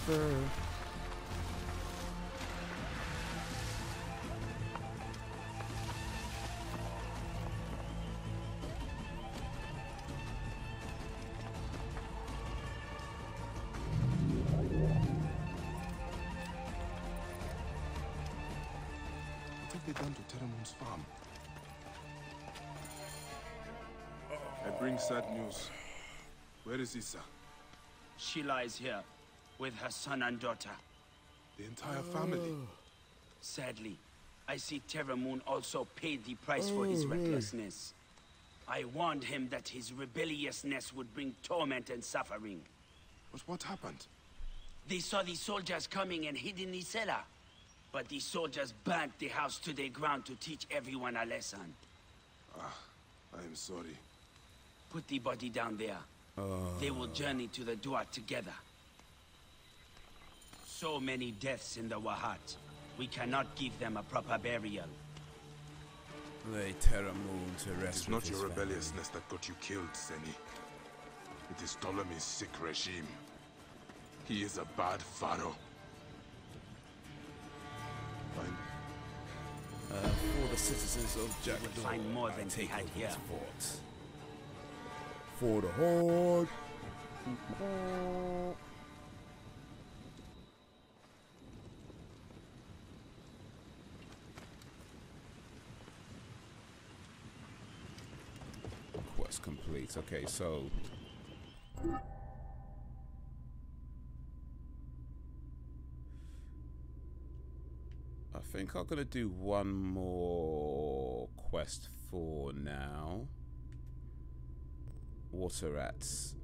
through. What have they done to Terramoon's farm? I bring sad news. Where is Issa? She lies here with her son and daughter. The entire family? Sadly, I see Terramoon also paid the price for his recklessness. I warned him that his rebelliousness would bring torment and suffering. But what happened? They saw the soldiers coming and hid in the cellar. But the soldiers burnt the house to the ground to teach everyone a lesson. Ah, I am sorry. Put the body down there. They will journey to the Dua together. So many deaths in the Wahat. We cannot give them a proper burial. Lay Terramoon to rest. It's not your rebelliousness that got you killed, Seni. It is Ptolemy's sick regime. He is a bad pharaoh. Fine. For the citizens of Jack, will find more than he had here. Fort. For the Horde. Quest complete. Okay, so I think I'm gonna do one more quest for now. Water rats.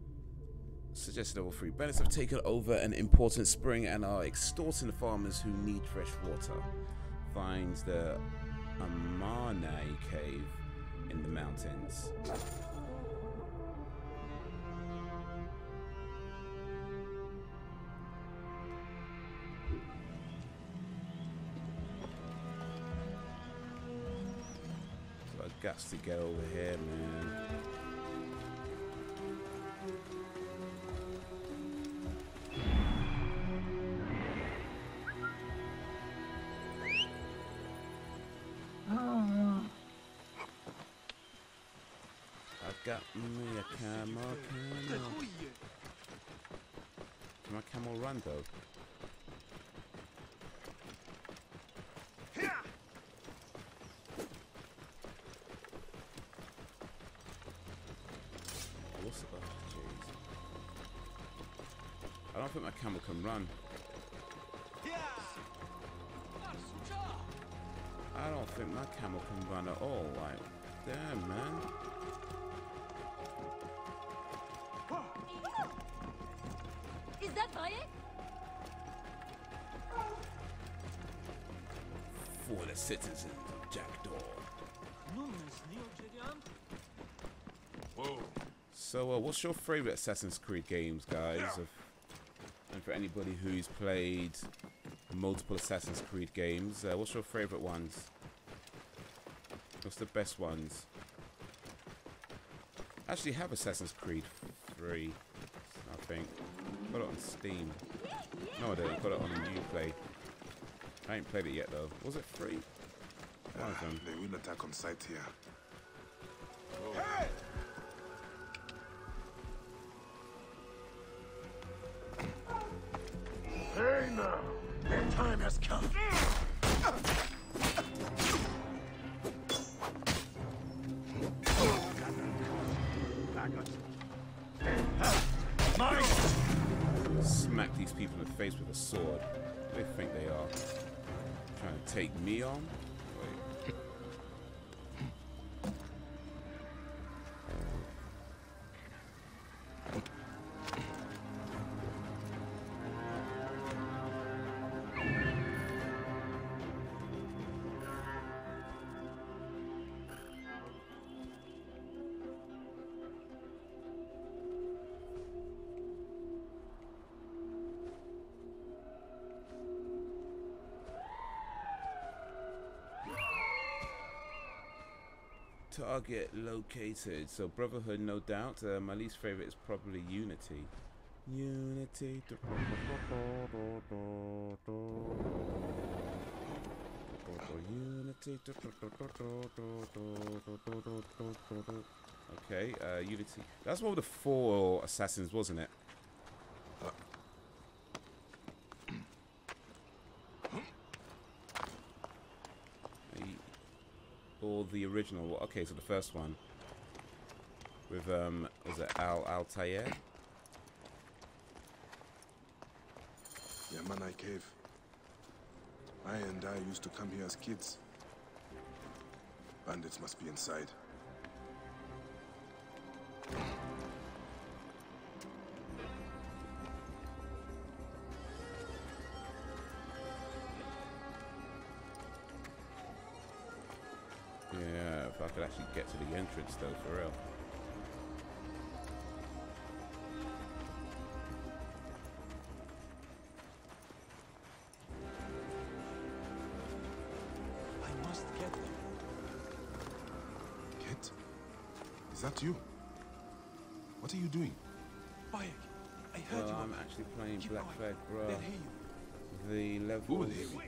Suggested level 3. Bandits have taken over an important spring and are extorting the farmers who need fresh water. Find the Amarnai cave in the mountains. So I got to get over here, man. Got me a camel. Can my camel run though? don't think my camel can run. I don't think my camel can run at all. Like, damn, man. Is that Bayek? For the citizens of Jackdaw. Whoa. So, what's your favorite Assassin's Creed games, guys? And for anybody who's played multiple Assassin's Creed games, what's your favorite ones? What's the best ones? I actually have Assassin's Creed 3, I think. Got it on Steam. No, I didn't. Got it on Uplay. I ain't played it yet though. Was it free? One of them. They will attack on sight here. Hey! Hey now! Their time has come. Smack these people in the face with a sword. What do they think they are? Trying to take me on? Wait. Target located. So Brotherhood, no doubt. My least favorite is probably Unity. Unity. Okay, Unity. That's one of the 4 assassins, wasn't it? Or the original. Okay, so the first one with was it Altair? Yamanai Cave. I and I used to come here as kids. Bandits must be inside. Yeah, if I could actually get to the entrance though, for real. I must get them. Kit? Is that you? What are you doing? Bayek, I heard you. I'm actually playing Keep Black going. Flag, bro. They'll hear you. The levels hear me?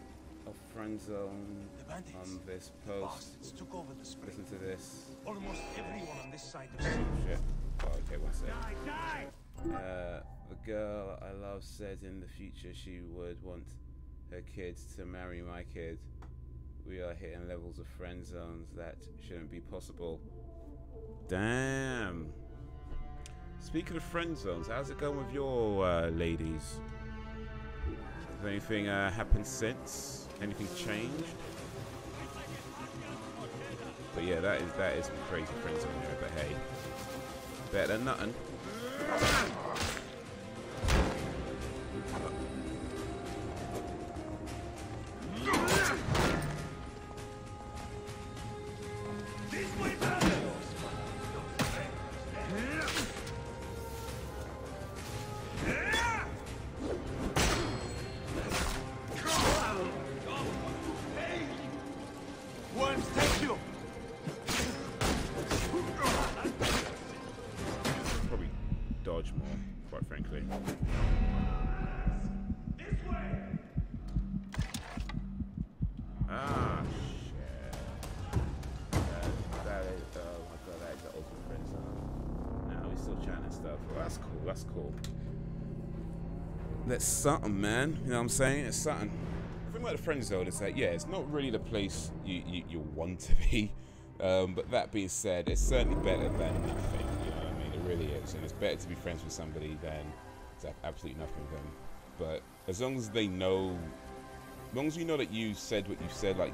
of friend zone The bandits. on this post. Bastards took over the spring. Listen to this. Almost everyone on this side of Oh, the shit. Oh, okay, one sec. Die! The girl I love said in the future she would want her kids to marry my kid. We are hitting levels of friend zones that shouldn't be possible. Damn. Speaking of friend zones, how's it going with your ladies? Has anything happened since? Anything changed? But yeah, that is some crazy friend zone there. But hey, better than nothing. That's cool. That's something, man. You know what I'm saying? It's something. The thing about the friend zone is that, yeah, it's not really the place you want to be. But that being said, it's certainly better than nothing. You know what I mean? It really is. And it's better to be friends with somebody than absolutely nothing with them. But as long as they know, as long as you know that you said what you said, like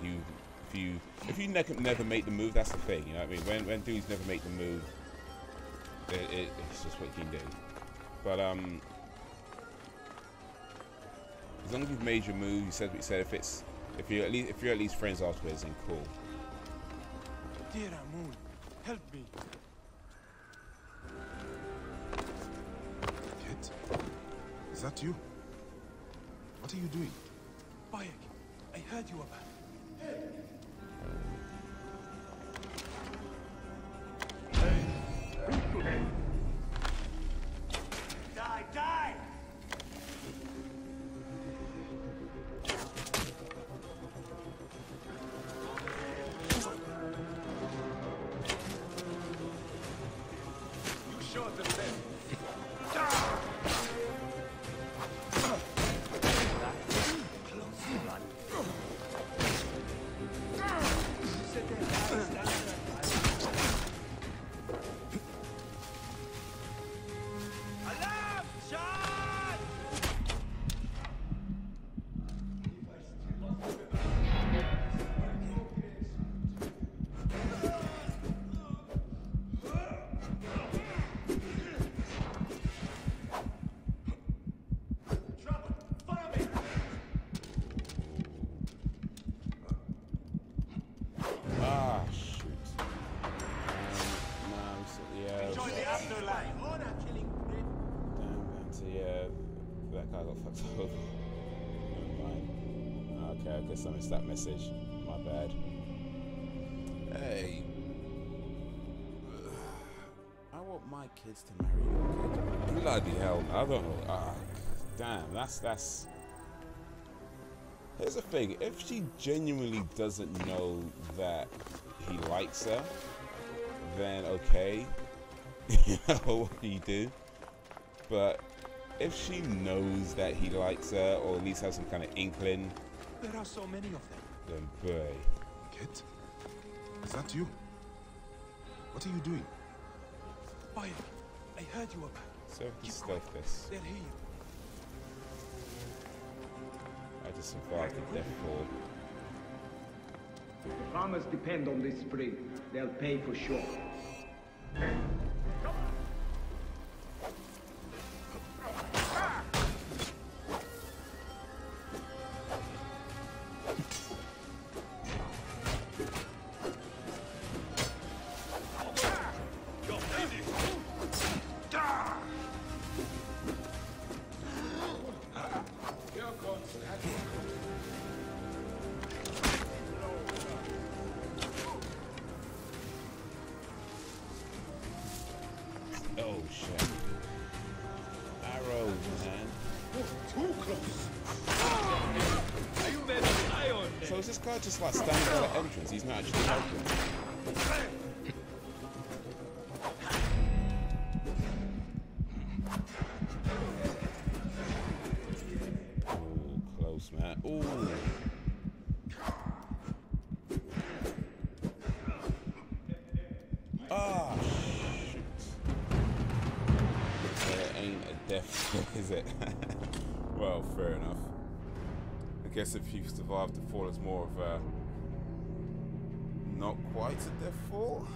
if you never make the move, that's the thing. You know what I mean? When dudes never make the move, it's just what you can do. But as long as you've made your move, you said what you said. If you're at least friends afterwards, then cool. Dear Amun, help me. Kit, is that you? What are you doing? Bayek, I heard you about. Die, die! You shot them then. Okay, I guess I missed that message. My bad. Hey. I want my kids to marry your kid. Bloody hell. I don't know. Damn, that's... Here's the thing. If she genuinely doesn't know that he likes her, then okay. You know what you do. But if she knows that he likes her, or at least has some kind of inkling, There are so many of them. then boy. Kit, is that you? What are you doing? Bayek, I heard you about. So we can stealth this. They're here. I just survived the death fall. Farmers depend on this spring. They'll pay for sure. Oh shit. Arrows, man. Too close. So is this guy just like standing by the entrance? He's not actually helping. Ooh, close, man. Ooh. Ah, shoot. There ain't a death, is it? Well, fair enough. I guess if you survive the fall, it's more of a not quite a death fall.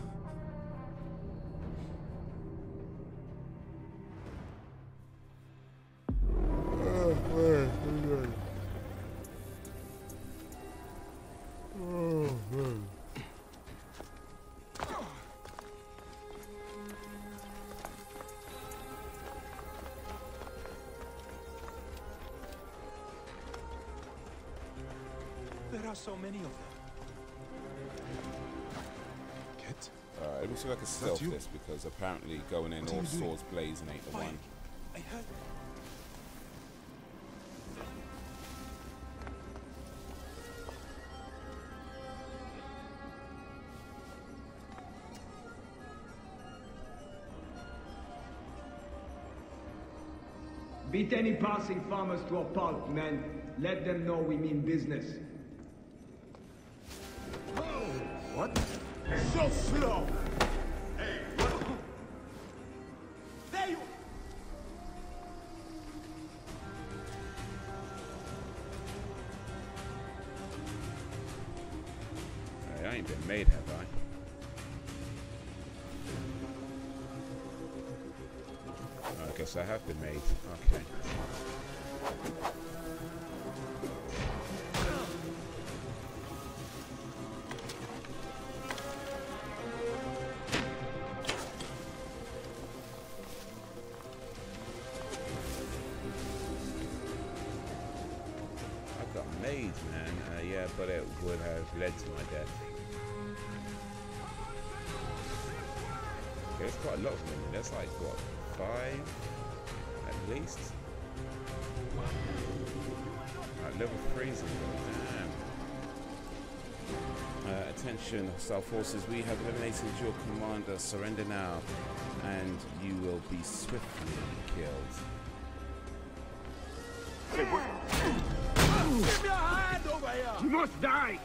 There are so many of them. Kit? Alright, let me see if I can stealth this, because apparently going in all swords blazing ain't the one. I heard. Beat any passing farmers to a pulp, men. Let them know we mean business. What? So slow! Hey, what? There you... ain't been made, have I? Oh, I guess I have been made. Okay. Made, man. Yeah, but it would have led to my death. Okay, there's quite a lot of them. There's like, what, 5 at least? At level 3's damn. Attention, hostile forces. We have eliminated your commander. Surrender now, and you will be swiftly killed. Hey, what? Give me a hand over here! You must die!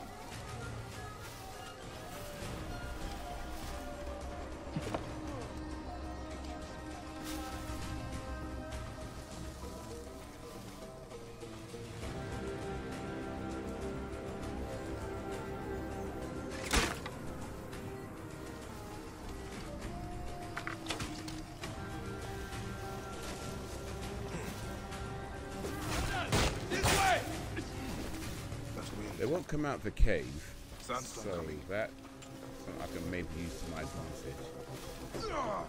They won't come out the cave, so that I can maybe use to my advantage. Come on!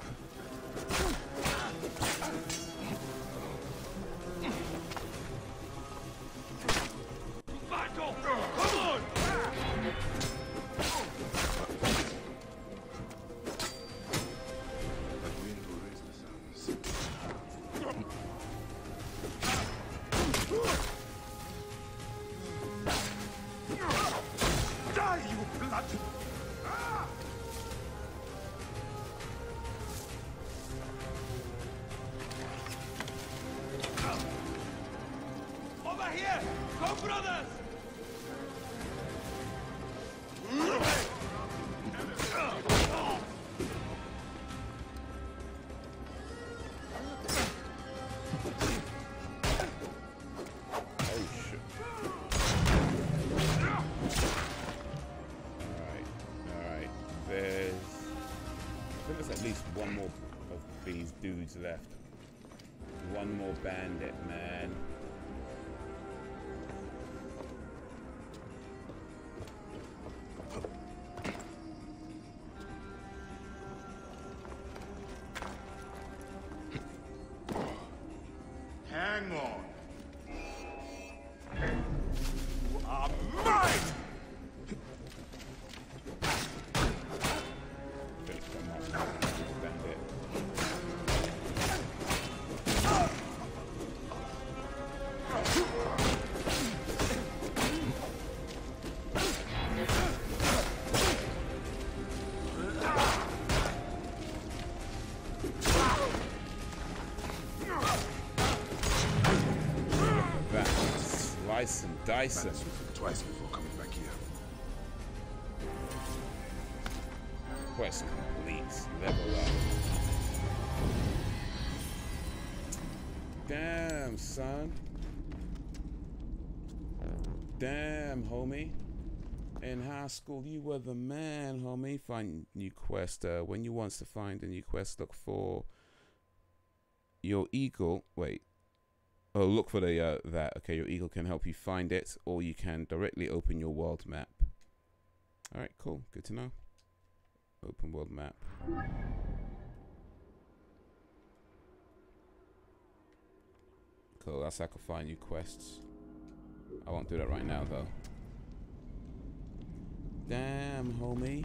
Over here! Go, brothers! One more of these dudes left. One more bandit, man. Hang on. You are mine! Slice and dice him. Twice before coming back here. Quest complete. Level up. Damn, son. Damn, homie. In high school, you were the man, homie. Find new quest. When you want to find a new quest, look for your eagle. Wait. Oh, look for the that. Okay, your eagle can help you find it, or you can directly open your world map. All right, cool. Good to know. Open world map. Cool. That's how I can find new quests. I won't do that right now, though. Damn, homie.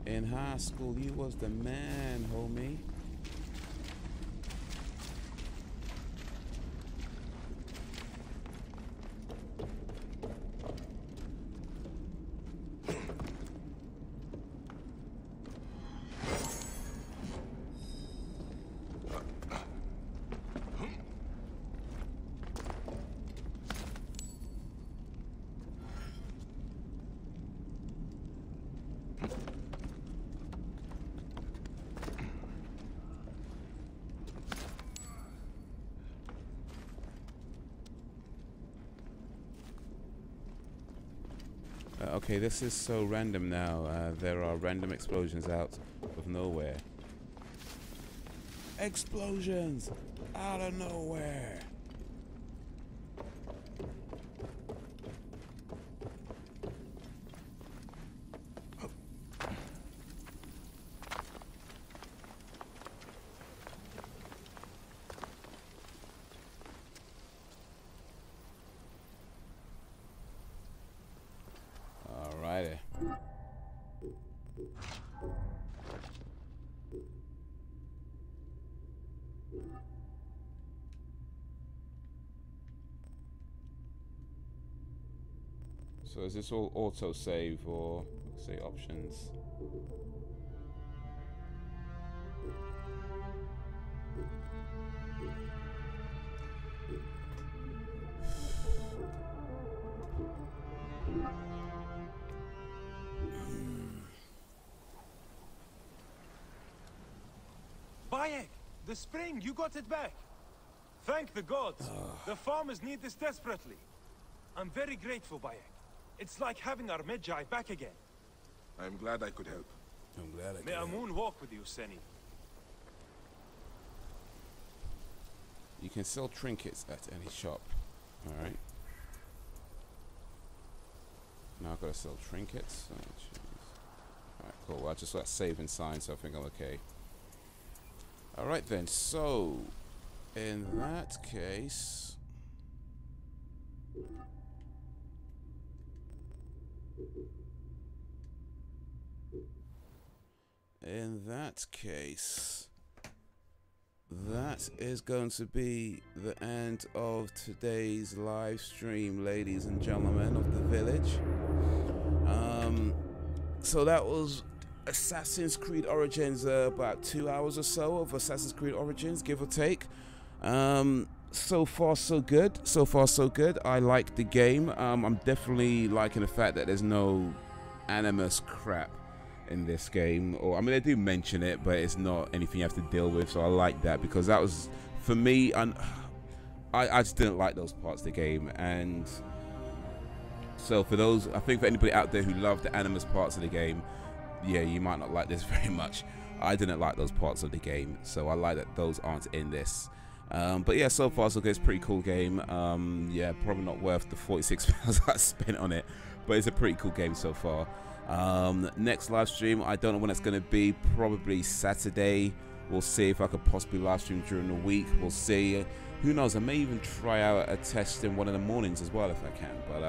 In high school, you was the man, homie. Okay, this is so random now. There are random explosions out of nowhere. Explosions out of nowhere. Alrighty. So is this all auto save or say options? Bayek, the spring, you got it back. Thank the gods. The farmers need this desperately. I'm very grateful, Bayek. It's like having our Medjay back again. I'm glad I could help. I'm glad I could. May Amun walk with you, Seni. You can sell trinkets at any shop. Alright. Now I've got to sell trinkets. Oh, alright, cool. Well, I just got saving sign, so I think I'm okay. Alright then, so in that case, that is going to be the end of today's live stream, ladies and gentlemen of the village. So that was Assassin's Creed Origins, about 2 hours or so of Assassin's Creed Origins, give or take. So far so good. So far so good. I like the game. I'm definitely liking the fact that there's no Animus crap in this game, or I mean they do mention it, but it's not anything you have to deal with, so I like that, because that was, for me, I just didn't like those parts of the game. And so for those, I think for anybody out there who loved the Animus parts of the game, yeah, you might not like this very much. I didn't like those parts of the game, so I like that those aren't in this. But yeah, so far so good. It's a pretty cool game. Yeah, probably not worth the £46 I spent on it, but it's a pretty cool game so far. Next live stream, I don't know when it's going to be. Probably Saturday. We'll see if I could possibly live stream during the week. We'll see. Who knows? I may even try out a test in one of the mornings as well if I can. But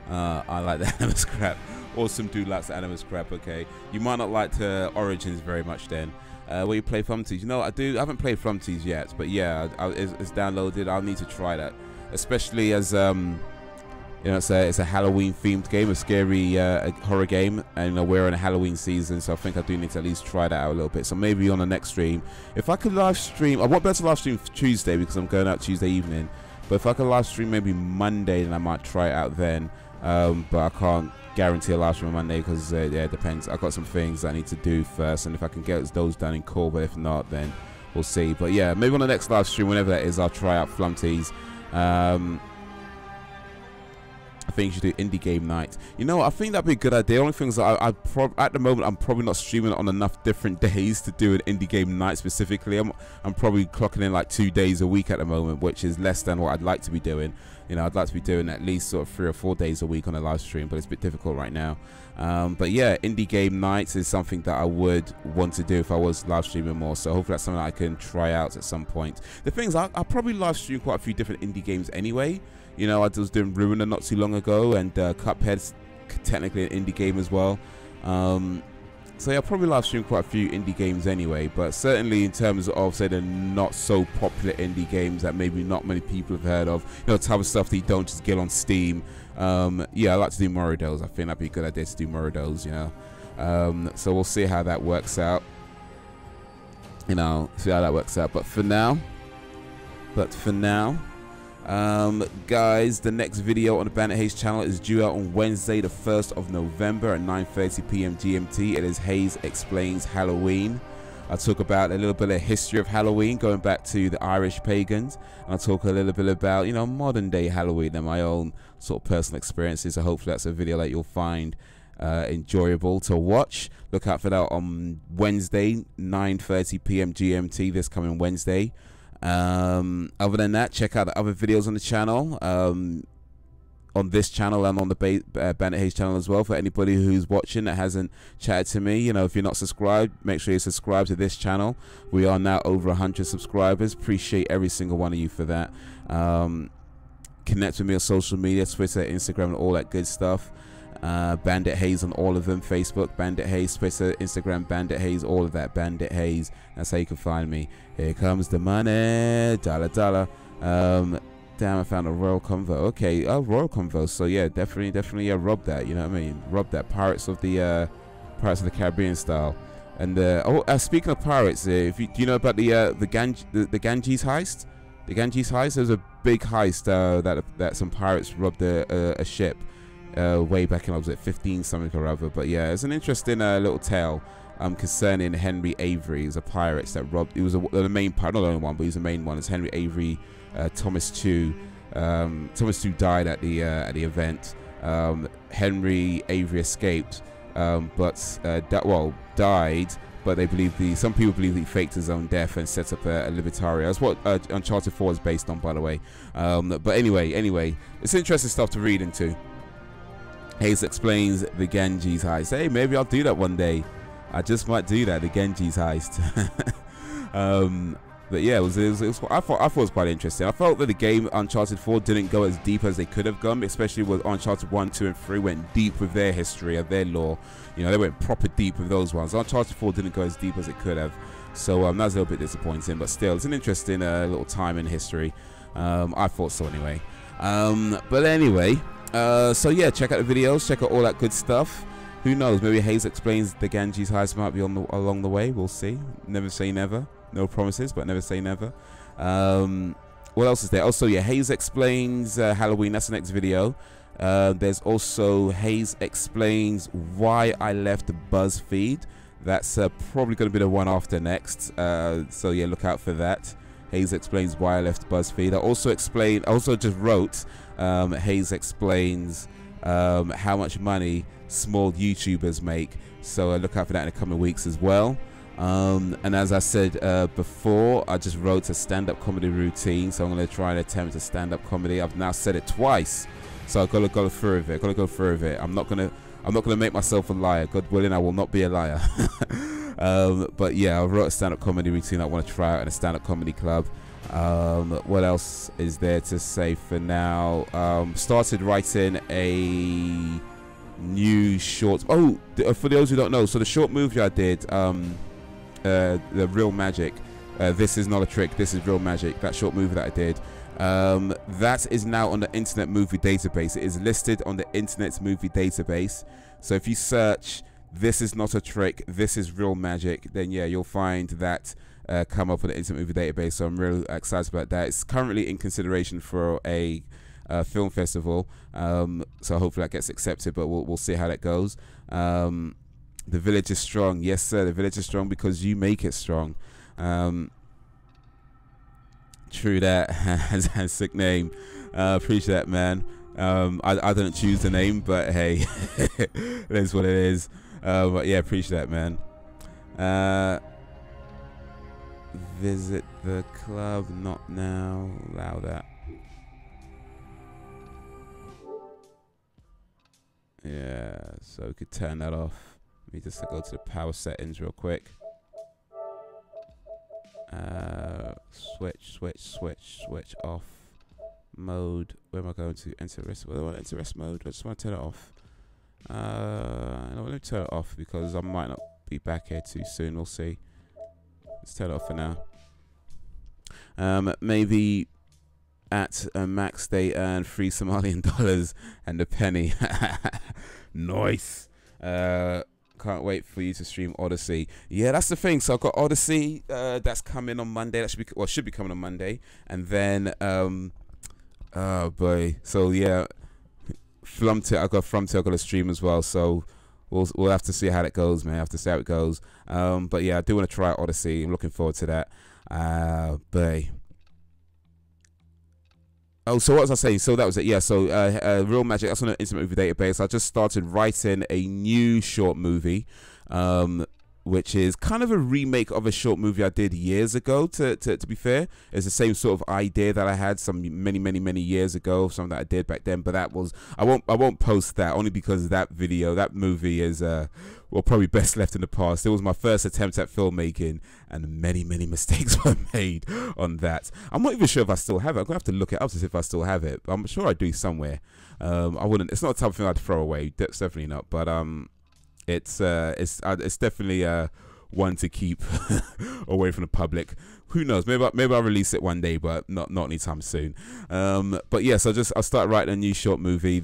I like the Animus crap. Awesome dude likes the Animus crap. Okay, you might not like the Origins very much then. Where you play Flumties? You know, I haven't played Flumties yet, but yeah, it's downloaded. I'll need to try that, especially as you know, it's a Halloween themed game, a scary horror game, and we're in a Halloween season, so I think I do need to at least try that out a little bit. So maybe on the next stream, if I could live stream, I won't be able to live stream Tuesday because I'm going out Tuesday evening. But if I could live stream maybe Monday, then I might try it out then. But I can't guarantee a live stream on Monday because yeah, it depends. I've got some things I need to do first, and if I can get those done in cool, but if not, then we'll see. But yeah, maybe on the next live stream, whenever that is, I'll try out Flumties. I think you should do indie game night. You know, I think that'd be a good idea. Only things that at the moment I'm probably not streaming on enough different days to do an indie game night specifically. I'm probably clocking in like 2 days a week at the moment, which is less than what I'd like to be doing. You know, I'd like to be doing at least sort of 3 or 4 days a week on a live stream, but it's a bit difficult right now. But yeah, indie game nights is something that I would want to do if I was live streaming more. So hopefully that's something I can try out at some point. The thing is, I'll probably live stream quite a few different indie games anyway. You know, I was doing Ruiner not too long ago, and Cuphead's technically an indie game as well. So yeah, I'll probably live stream quite a few indie games anyway, but certainly in terms of, say, the not so popular indie games that maybe not many people have heard of, you know, type of stuff that you don't just get on Steam. Yeah, I like to do Morodos. I think that'd be a good idea to do Morodos, you know. So we'll see how that works out. You know, see how that works out. But for now, guys, the next video on the Bandit Haze channel is due out on Wednesday the 1st of November at 9:30 PM GMT. It is Haze Explains Halloween. I'll talk about a little bit of history of Halloween, going back to the Irish pagans. And I'll talk a little bit about, you know, modern day Halloween and my own sort of personal experiences. So hopefully that's a video that you'll find enjoyable to watch. Look out for that on Wednesday, 9:30 p.m. GMT, this coming Wednesday. Other than that, check out the other videos on the channel, on this channel and on the Bandit Haze channel as well. For anybody who's watching that hasn't chatted to me, you know, if you're not subscribed, make sure you subscribe to this channel. We are now over 100 subscribers. Appreciate every single one of you for that. Connect with me on social media, Twitter, Instagram, and all that good stuff. Bandit Haze on all of them. Facebook, Bandit Haze. Twitter, Instagram, Bandit Haze. All of that, Bandit Haze. That's how you can find me. Here comes the money. Dollar, dollar. Damn, I found a Royal Convo. Okay, Royal Convo. So yeah, definitely rob that. You know what I mean? Rob that. Pirates of the Caribbean style. And speaking of pirates, do you know about the Ganges heist? The Ganges heist. There's a big heist that some pirates robbed a ship. Way back in, I was at 15 something or other. But yeah, it's an interesting little tale concerning Henry Avery. He's a pirate that robbed. He was the main pirate, not the only one, but he's the main one. It's Henry Avery. Thomas Tew died at the event. Henry Avery escaped, but died. But they believe some people believe he faked his own death and set up a Libertaria. That's what Uncharted 4 is based on, by the way. But anyway, it's interesting stuff to read into. Haze explains the Ganges heist. Hey, maybe I'll do that one day. I just might do that, the Ganges heist. But yeah, I thought it was quite interesting. I felt that the game Uncharted 4 didn't go as deep as they could have gone, especially with Uncharted 1, 2, and 3 went deep with their history and their lore. You know, they went proper deep with those ones. Uncharted 4 didn't go as deep as it could have. So that was a little bit disappointing, but still, it's an interesting little time in history. I thought so anyway. But anyway, so yeah, check out the videos, check out all that good stuff. Who knows, maybe Haze explains the Ganges heist might be along the way. We'll see. Never say never. No promises, but never say never. What else is there? Also, yeah, Haze explains Halloween. That's the next video. There's also Haze explains why I left BuzzFeed. That's probably going to be the one after next. So yeah, look out for that. Haze explains why I left BuzzFeed. I also just wrote Haze explains how much money small YouTubers make. So look out for that in the coming weeks as well. And as I said before, I just wrote a stand-up comedy routine, so I'm going to try and attempt a stand-up comedy. I've now said it twice, so I've got to go through with it. I'm not gonna make myself a liar. God willing, I will not be a liar. But yeah, I wrote a stand-up comedy routine I want to try out in a stand-up comedy club. What else is there to say for now? Started writing a new short. Oh, for those who don't know, so the short movie I did, the Real Magic, This Is Not a Trick, This Is Real Magic, that short movie that I did, that is now on the Internet Movie Database. It is listed on the Internet Movie Database. So if you search This Is Not a Trick, This Is Real Magic, then yeah, you'll find that come up on the Internet Movie Database. So I'm really excited about that. It's currently in consideration for a film festival, so hopefully that gets accepted, but we'll see how that goes. The village is strong. Yes sir, the village is strong because you make it strong. True that. Sick name. Appreciate that, man. I didn't choose the name, but hey, it is what it is. But yeah, appreciate that, man. Visit the club, not now. Allow that. Yeah, so we could turn that off. Let me just go to the power settings real quick. Switch off mode. Where am I going to? Enter rest. Well, I want to enter rest mode. I just want to turn it off. Let me turn it off because I might not be back here too soon. We'll see. Let's turn it off for now. Maybe at max they earn $3 Somalian and a penny. Nice. Can't wait for you to stream Odyssey. Yeah, that's the thing. So I've got Odyssey that's coming on Monday. That should be coming on Monday. And then oh boy. So yeah, Flumter. I got a stream as well. So we'll have to see how that goes, man. I have to see how it goes. But yeah, I do want to try out Odyssey. I'm looking forward to that. But oh, so what was I saying? So that was it. Yeah. So Real Magic. That's on an Instant Movie Database. I just started writing a new short movie. Which is kind of a remake of a short movie I did years ago. To be fair, it's the same sort of idea that I had many years ago, something that I did back then. But that was I won't post that, only because that movie is well, probably best left in the past. It was my first attempt at filmmaking, and many mistakes were made on that. I'm not even sure if I still have it. I'm gonna have to look it up to see if I still have it. I'm sure I do somewhere. I wouldn't. It's not the type of thing I'd throw away. That's definitely not. But it's definitely one to keep away from the public. Who knows? Maybe I'll release it one day, but not anytime soon. But yeah, so I'll start writing a new short movie.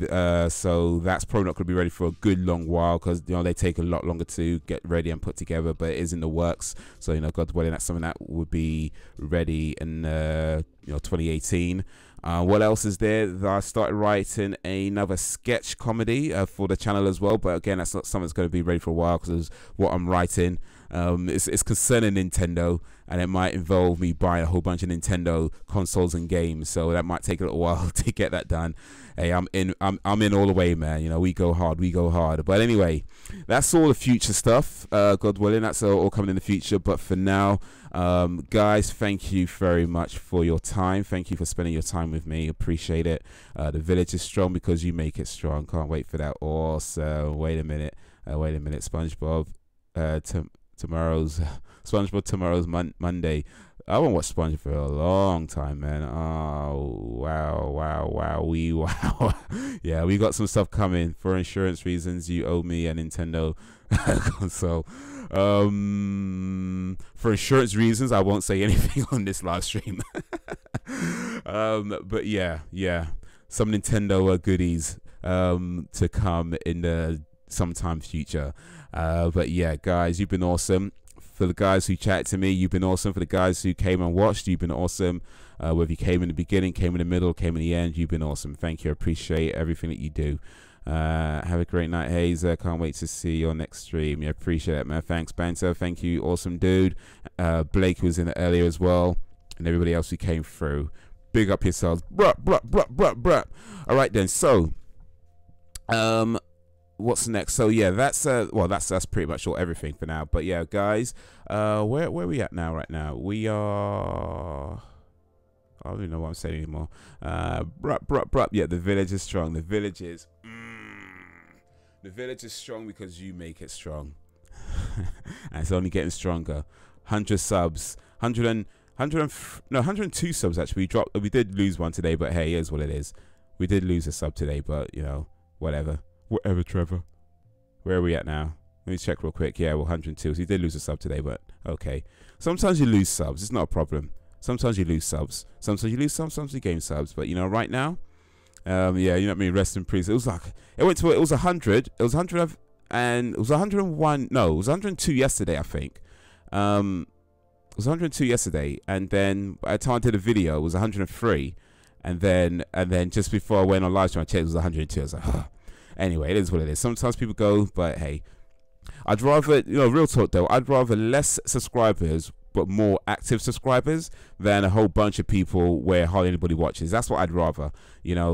So that's probably not going to be ready for a good long while, because they take a lot longer to get ready and put together. But it is in the works. So God willing, that's something that would be ready in 2018. What else is there? I started writing another sketch comedy for the channel as well, but again, that's not something that's going to be ready for a while, because what I'm writing it's concerning Nintendo, and it might involve me buying a whole bunch of Nintendo consoles and games, so that might take a little while to get that done. Hey, I'm in all the way, man. We go hard. But anyway, that's all the future stuff. God willing, that's all coming in the future. But for now, guys, thank you very much for your time. Thank you for spending your time with me. Appreciate it. The village is strong because you make it strong. Can't wait for that. Also, wait a minute, SpongeBob. Tomorrow's Monday. I haven't watched SpongeBob for a long time, man. Oh, wow. Yeah, we got some stuff coming. For insurance reasons, you owe me a Nintendo console. For insurance reasons, I won't say anything on this live stream. But yeah, some Nintendo goodies to come in the sometime future. But yeah, guys, you've been awesome. For the guys who chatted to me, you've been awesome. For the guys who came and watched, you've been awesome. Whether you came in the beginning, came in the middle, came in the end, you've been awesome. Thank you. I appreciate everything that you do. Have a great night, Haze. Can't wait to see your next stream. Yeah, appreciate it, man. Thanks, Banter. Thank you. Awesome dude. Blake was in it earlier as well, and everybody else who came through. Big up yourselves. Bruh. All right then. So, what's next? So yeah, that's pretty much everything for now. But yeah, guys, where are we at now? Right now we are, I don't even know what I'm saying anymore. Yeah, the village is strong. The village is strong because you make it strong. And it's only getting stronger. 100 subs, 102 subs actually. We did lose one today, but hey, here's what it is. We did lose a sub today, but whatever, Trevor. Where are we at now? Let me check real quick. Yeah, we're 102. So you did lose a sub today, but okay. Sometimes you lose subs. It's not a problem. Sometimes you lose subs. Sometimes you lose subs. Sometimes you gain subs. But right now, yeah, you know what I mean. Rest in peace. It was 100. It was 100 and it was 101. No, it was 102 yesterday, I think. It was 102 yesterday, and then by the time I did a video, it was 103. And then just before I went on live stream, I checked, it was 102. I was like, huh. Anyway, it is what it is. Sometimes people go, but hey, I'd rather, real talk though, I'd rather less subscribers but more active subscribers than a whole bunch of people where hardly anybody watches. That's what I'd rather,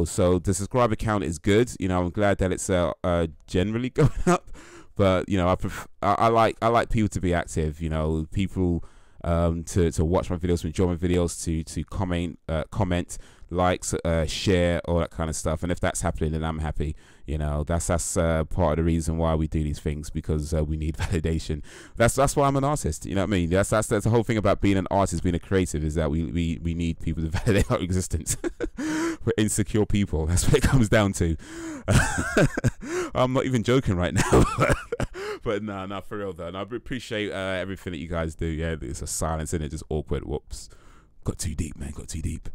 so the subscriber count is good. I'm glad that it's generally going up, but I like people to be active, people to watch my videos, to enjoy my videos, to comment, likes, share, all that kind of stuff. And if that's happening, then I'm happy. That's part of the reason why we do these things, because we need validation. That's why I'm an artist. You know what I mean? That's the whole thing about being an artist, being a creative, is that we need people to validate our existence. We're insecure people. That's what it comes down to. I'm not even joking right now. But no, for real though. And I appreciate everything that you guys do. Yeah, there's a silence in it, just awkward. Whoops, got too deep, man. Got too deep.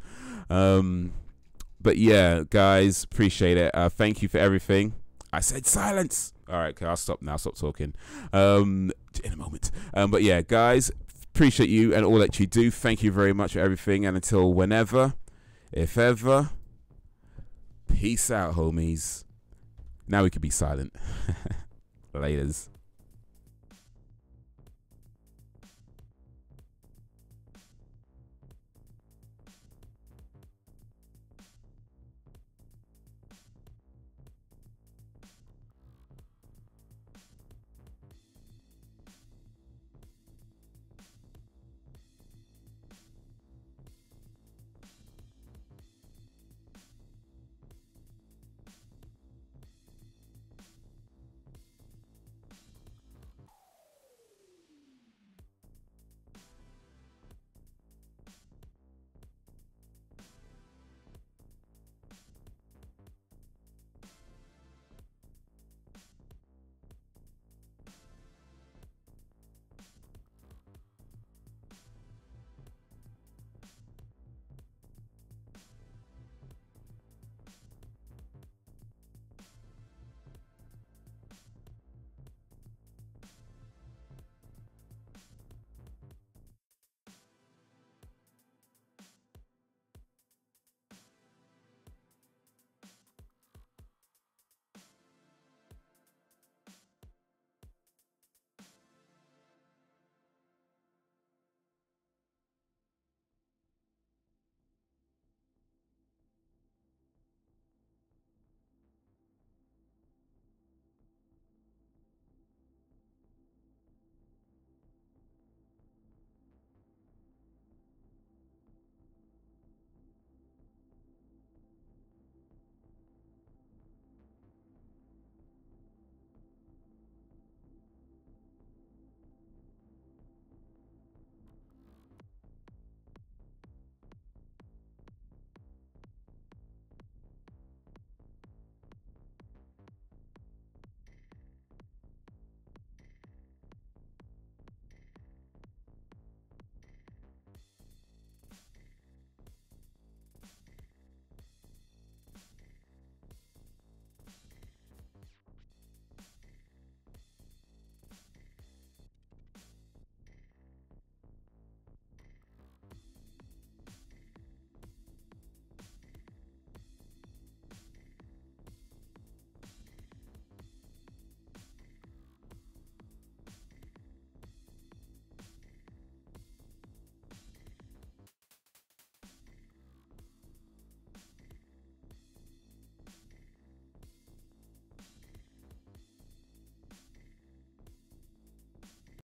But yeah, guys, appreciate it. Thank you for everything. I said silence. All right, okay, I'll stop now. Stop talking. In a moment. But yeah, guys, appreciate you and all that you do. Thank you very much for everything. And until whenever, if ever, peace out, homies. Now we can be silent. Laters.